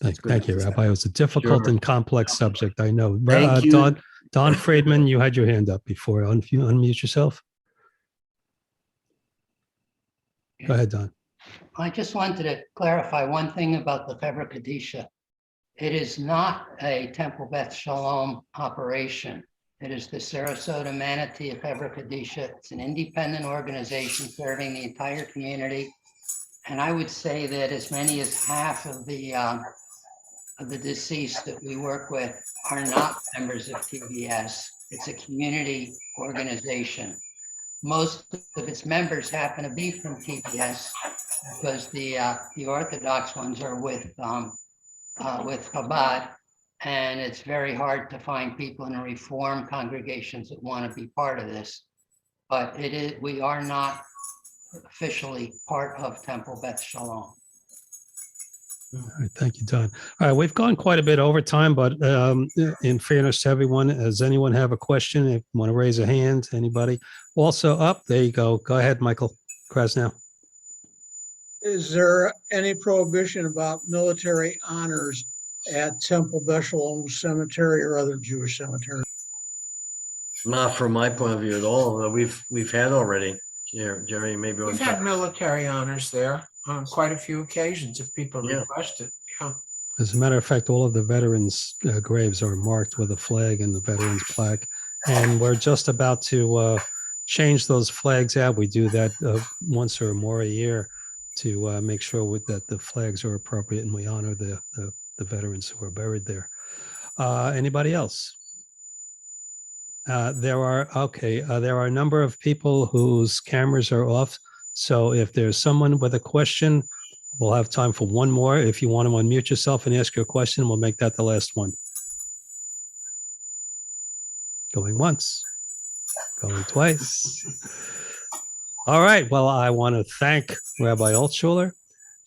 Thank you, Rabbi. It was a difficult and complex subject, I know. Thank you. Don Friedman, you had your hand up before. Unmute yourself. Go ahead, Don. I just wanted to clarify one thing about the Fevra Kadisha. It is not a Temple Beth Shalom operation. It is the Sarasota Manatee of Fevra Kadisha. It's an independent organization serving the entire community. And I would say that as many as half of the deceased that we work with are not members of TBS. It's a community organization. Most of its members happen to be from TBS because the Orthodox ones are with Chabad, and it's very hard to find people in Reform congregations that want to be part of this. But we are not officially part of Temple Beth Shalom. All right, thank you, Don. All right, we've gone quite a bit over time, but in fairness to everyone, does anyone have a question? If you want to raise a hand, anybody? Also up, there you go. Go ahead, Michael Krasnow. Is there any prohibition about military honors at Temple Beth Shalom Cemetery or other Jewish cemeteries? Not from my point of view at all. We've had already. Jerry, maybe We've had military honors there on quite a few occasions if people request it. Yeah. As a matter of fact, all of the veterans' graves are marked with a flag and the veterans plaque. And we're just about to change those flags out. We do that once or more a year to make sure that the flags are appropriate and we honor the veterans who are buried there. Anybody else? There are a number of people whose cameras are off. So if there's someone with a question, we'll have time for one more. If you want to unmute yourself and ask your question, we'll make that the last one. Going once, going twice. All right. Well, I want to thank Rabbi Altshuler,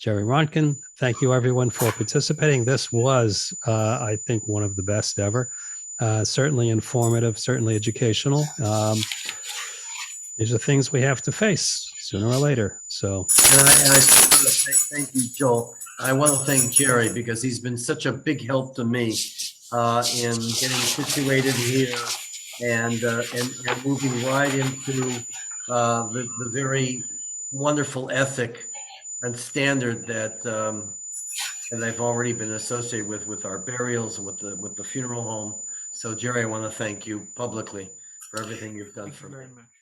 Jerry Ronkin. Thank you, everyone, for participating. This was, I think, one of the best ever. Certainly informative, certainly educational. These are things we have to face sooner or later. So, and I thank you, Joel. I want to thank Jerry because he's been such a big help to me in getting situated here and moving right into the very wonderful ethic and standard that I've already been associated with our burials and with the funeral home. So, Jerry, I want to thank you publicly for everything you've done for me. Thank you very much.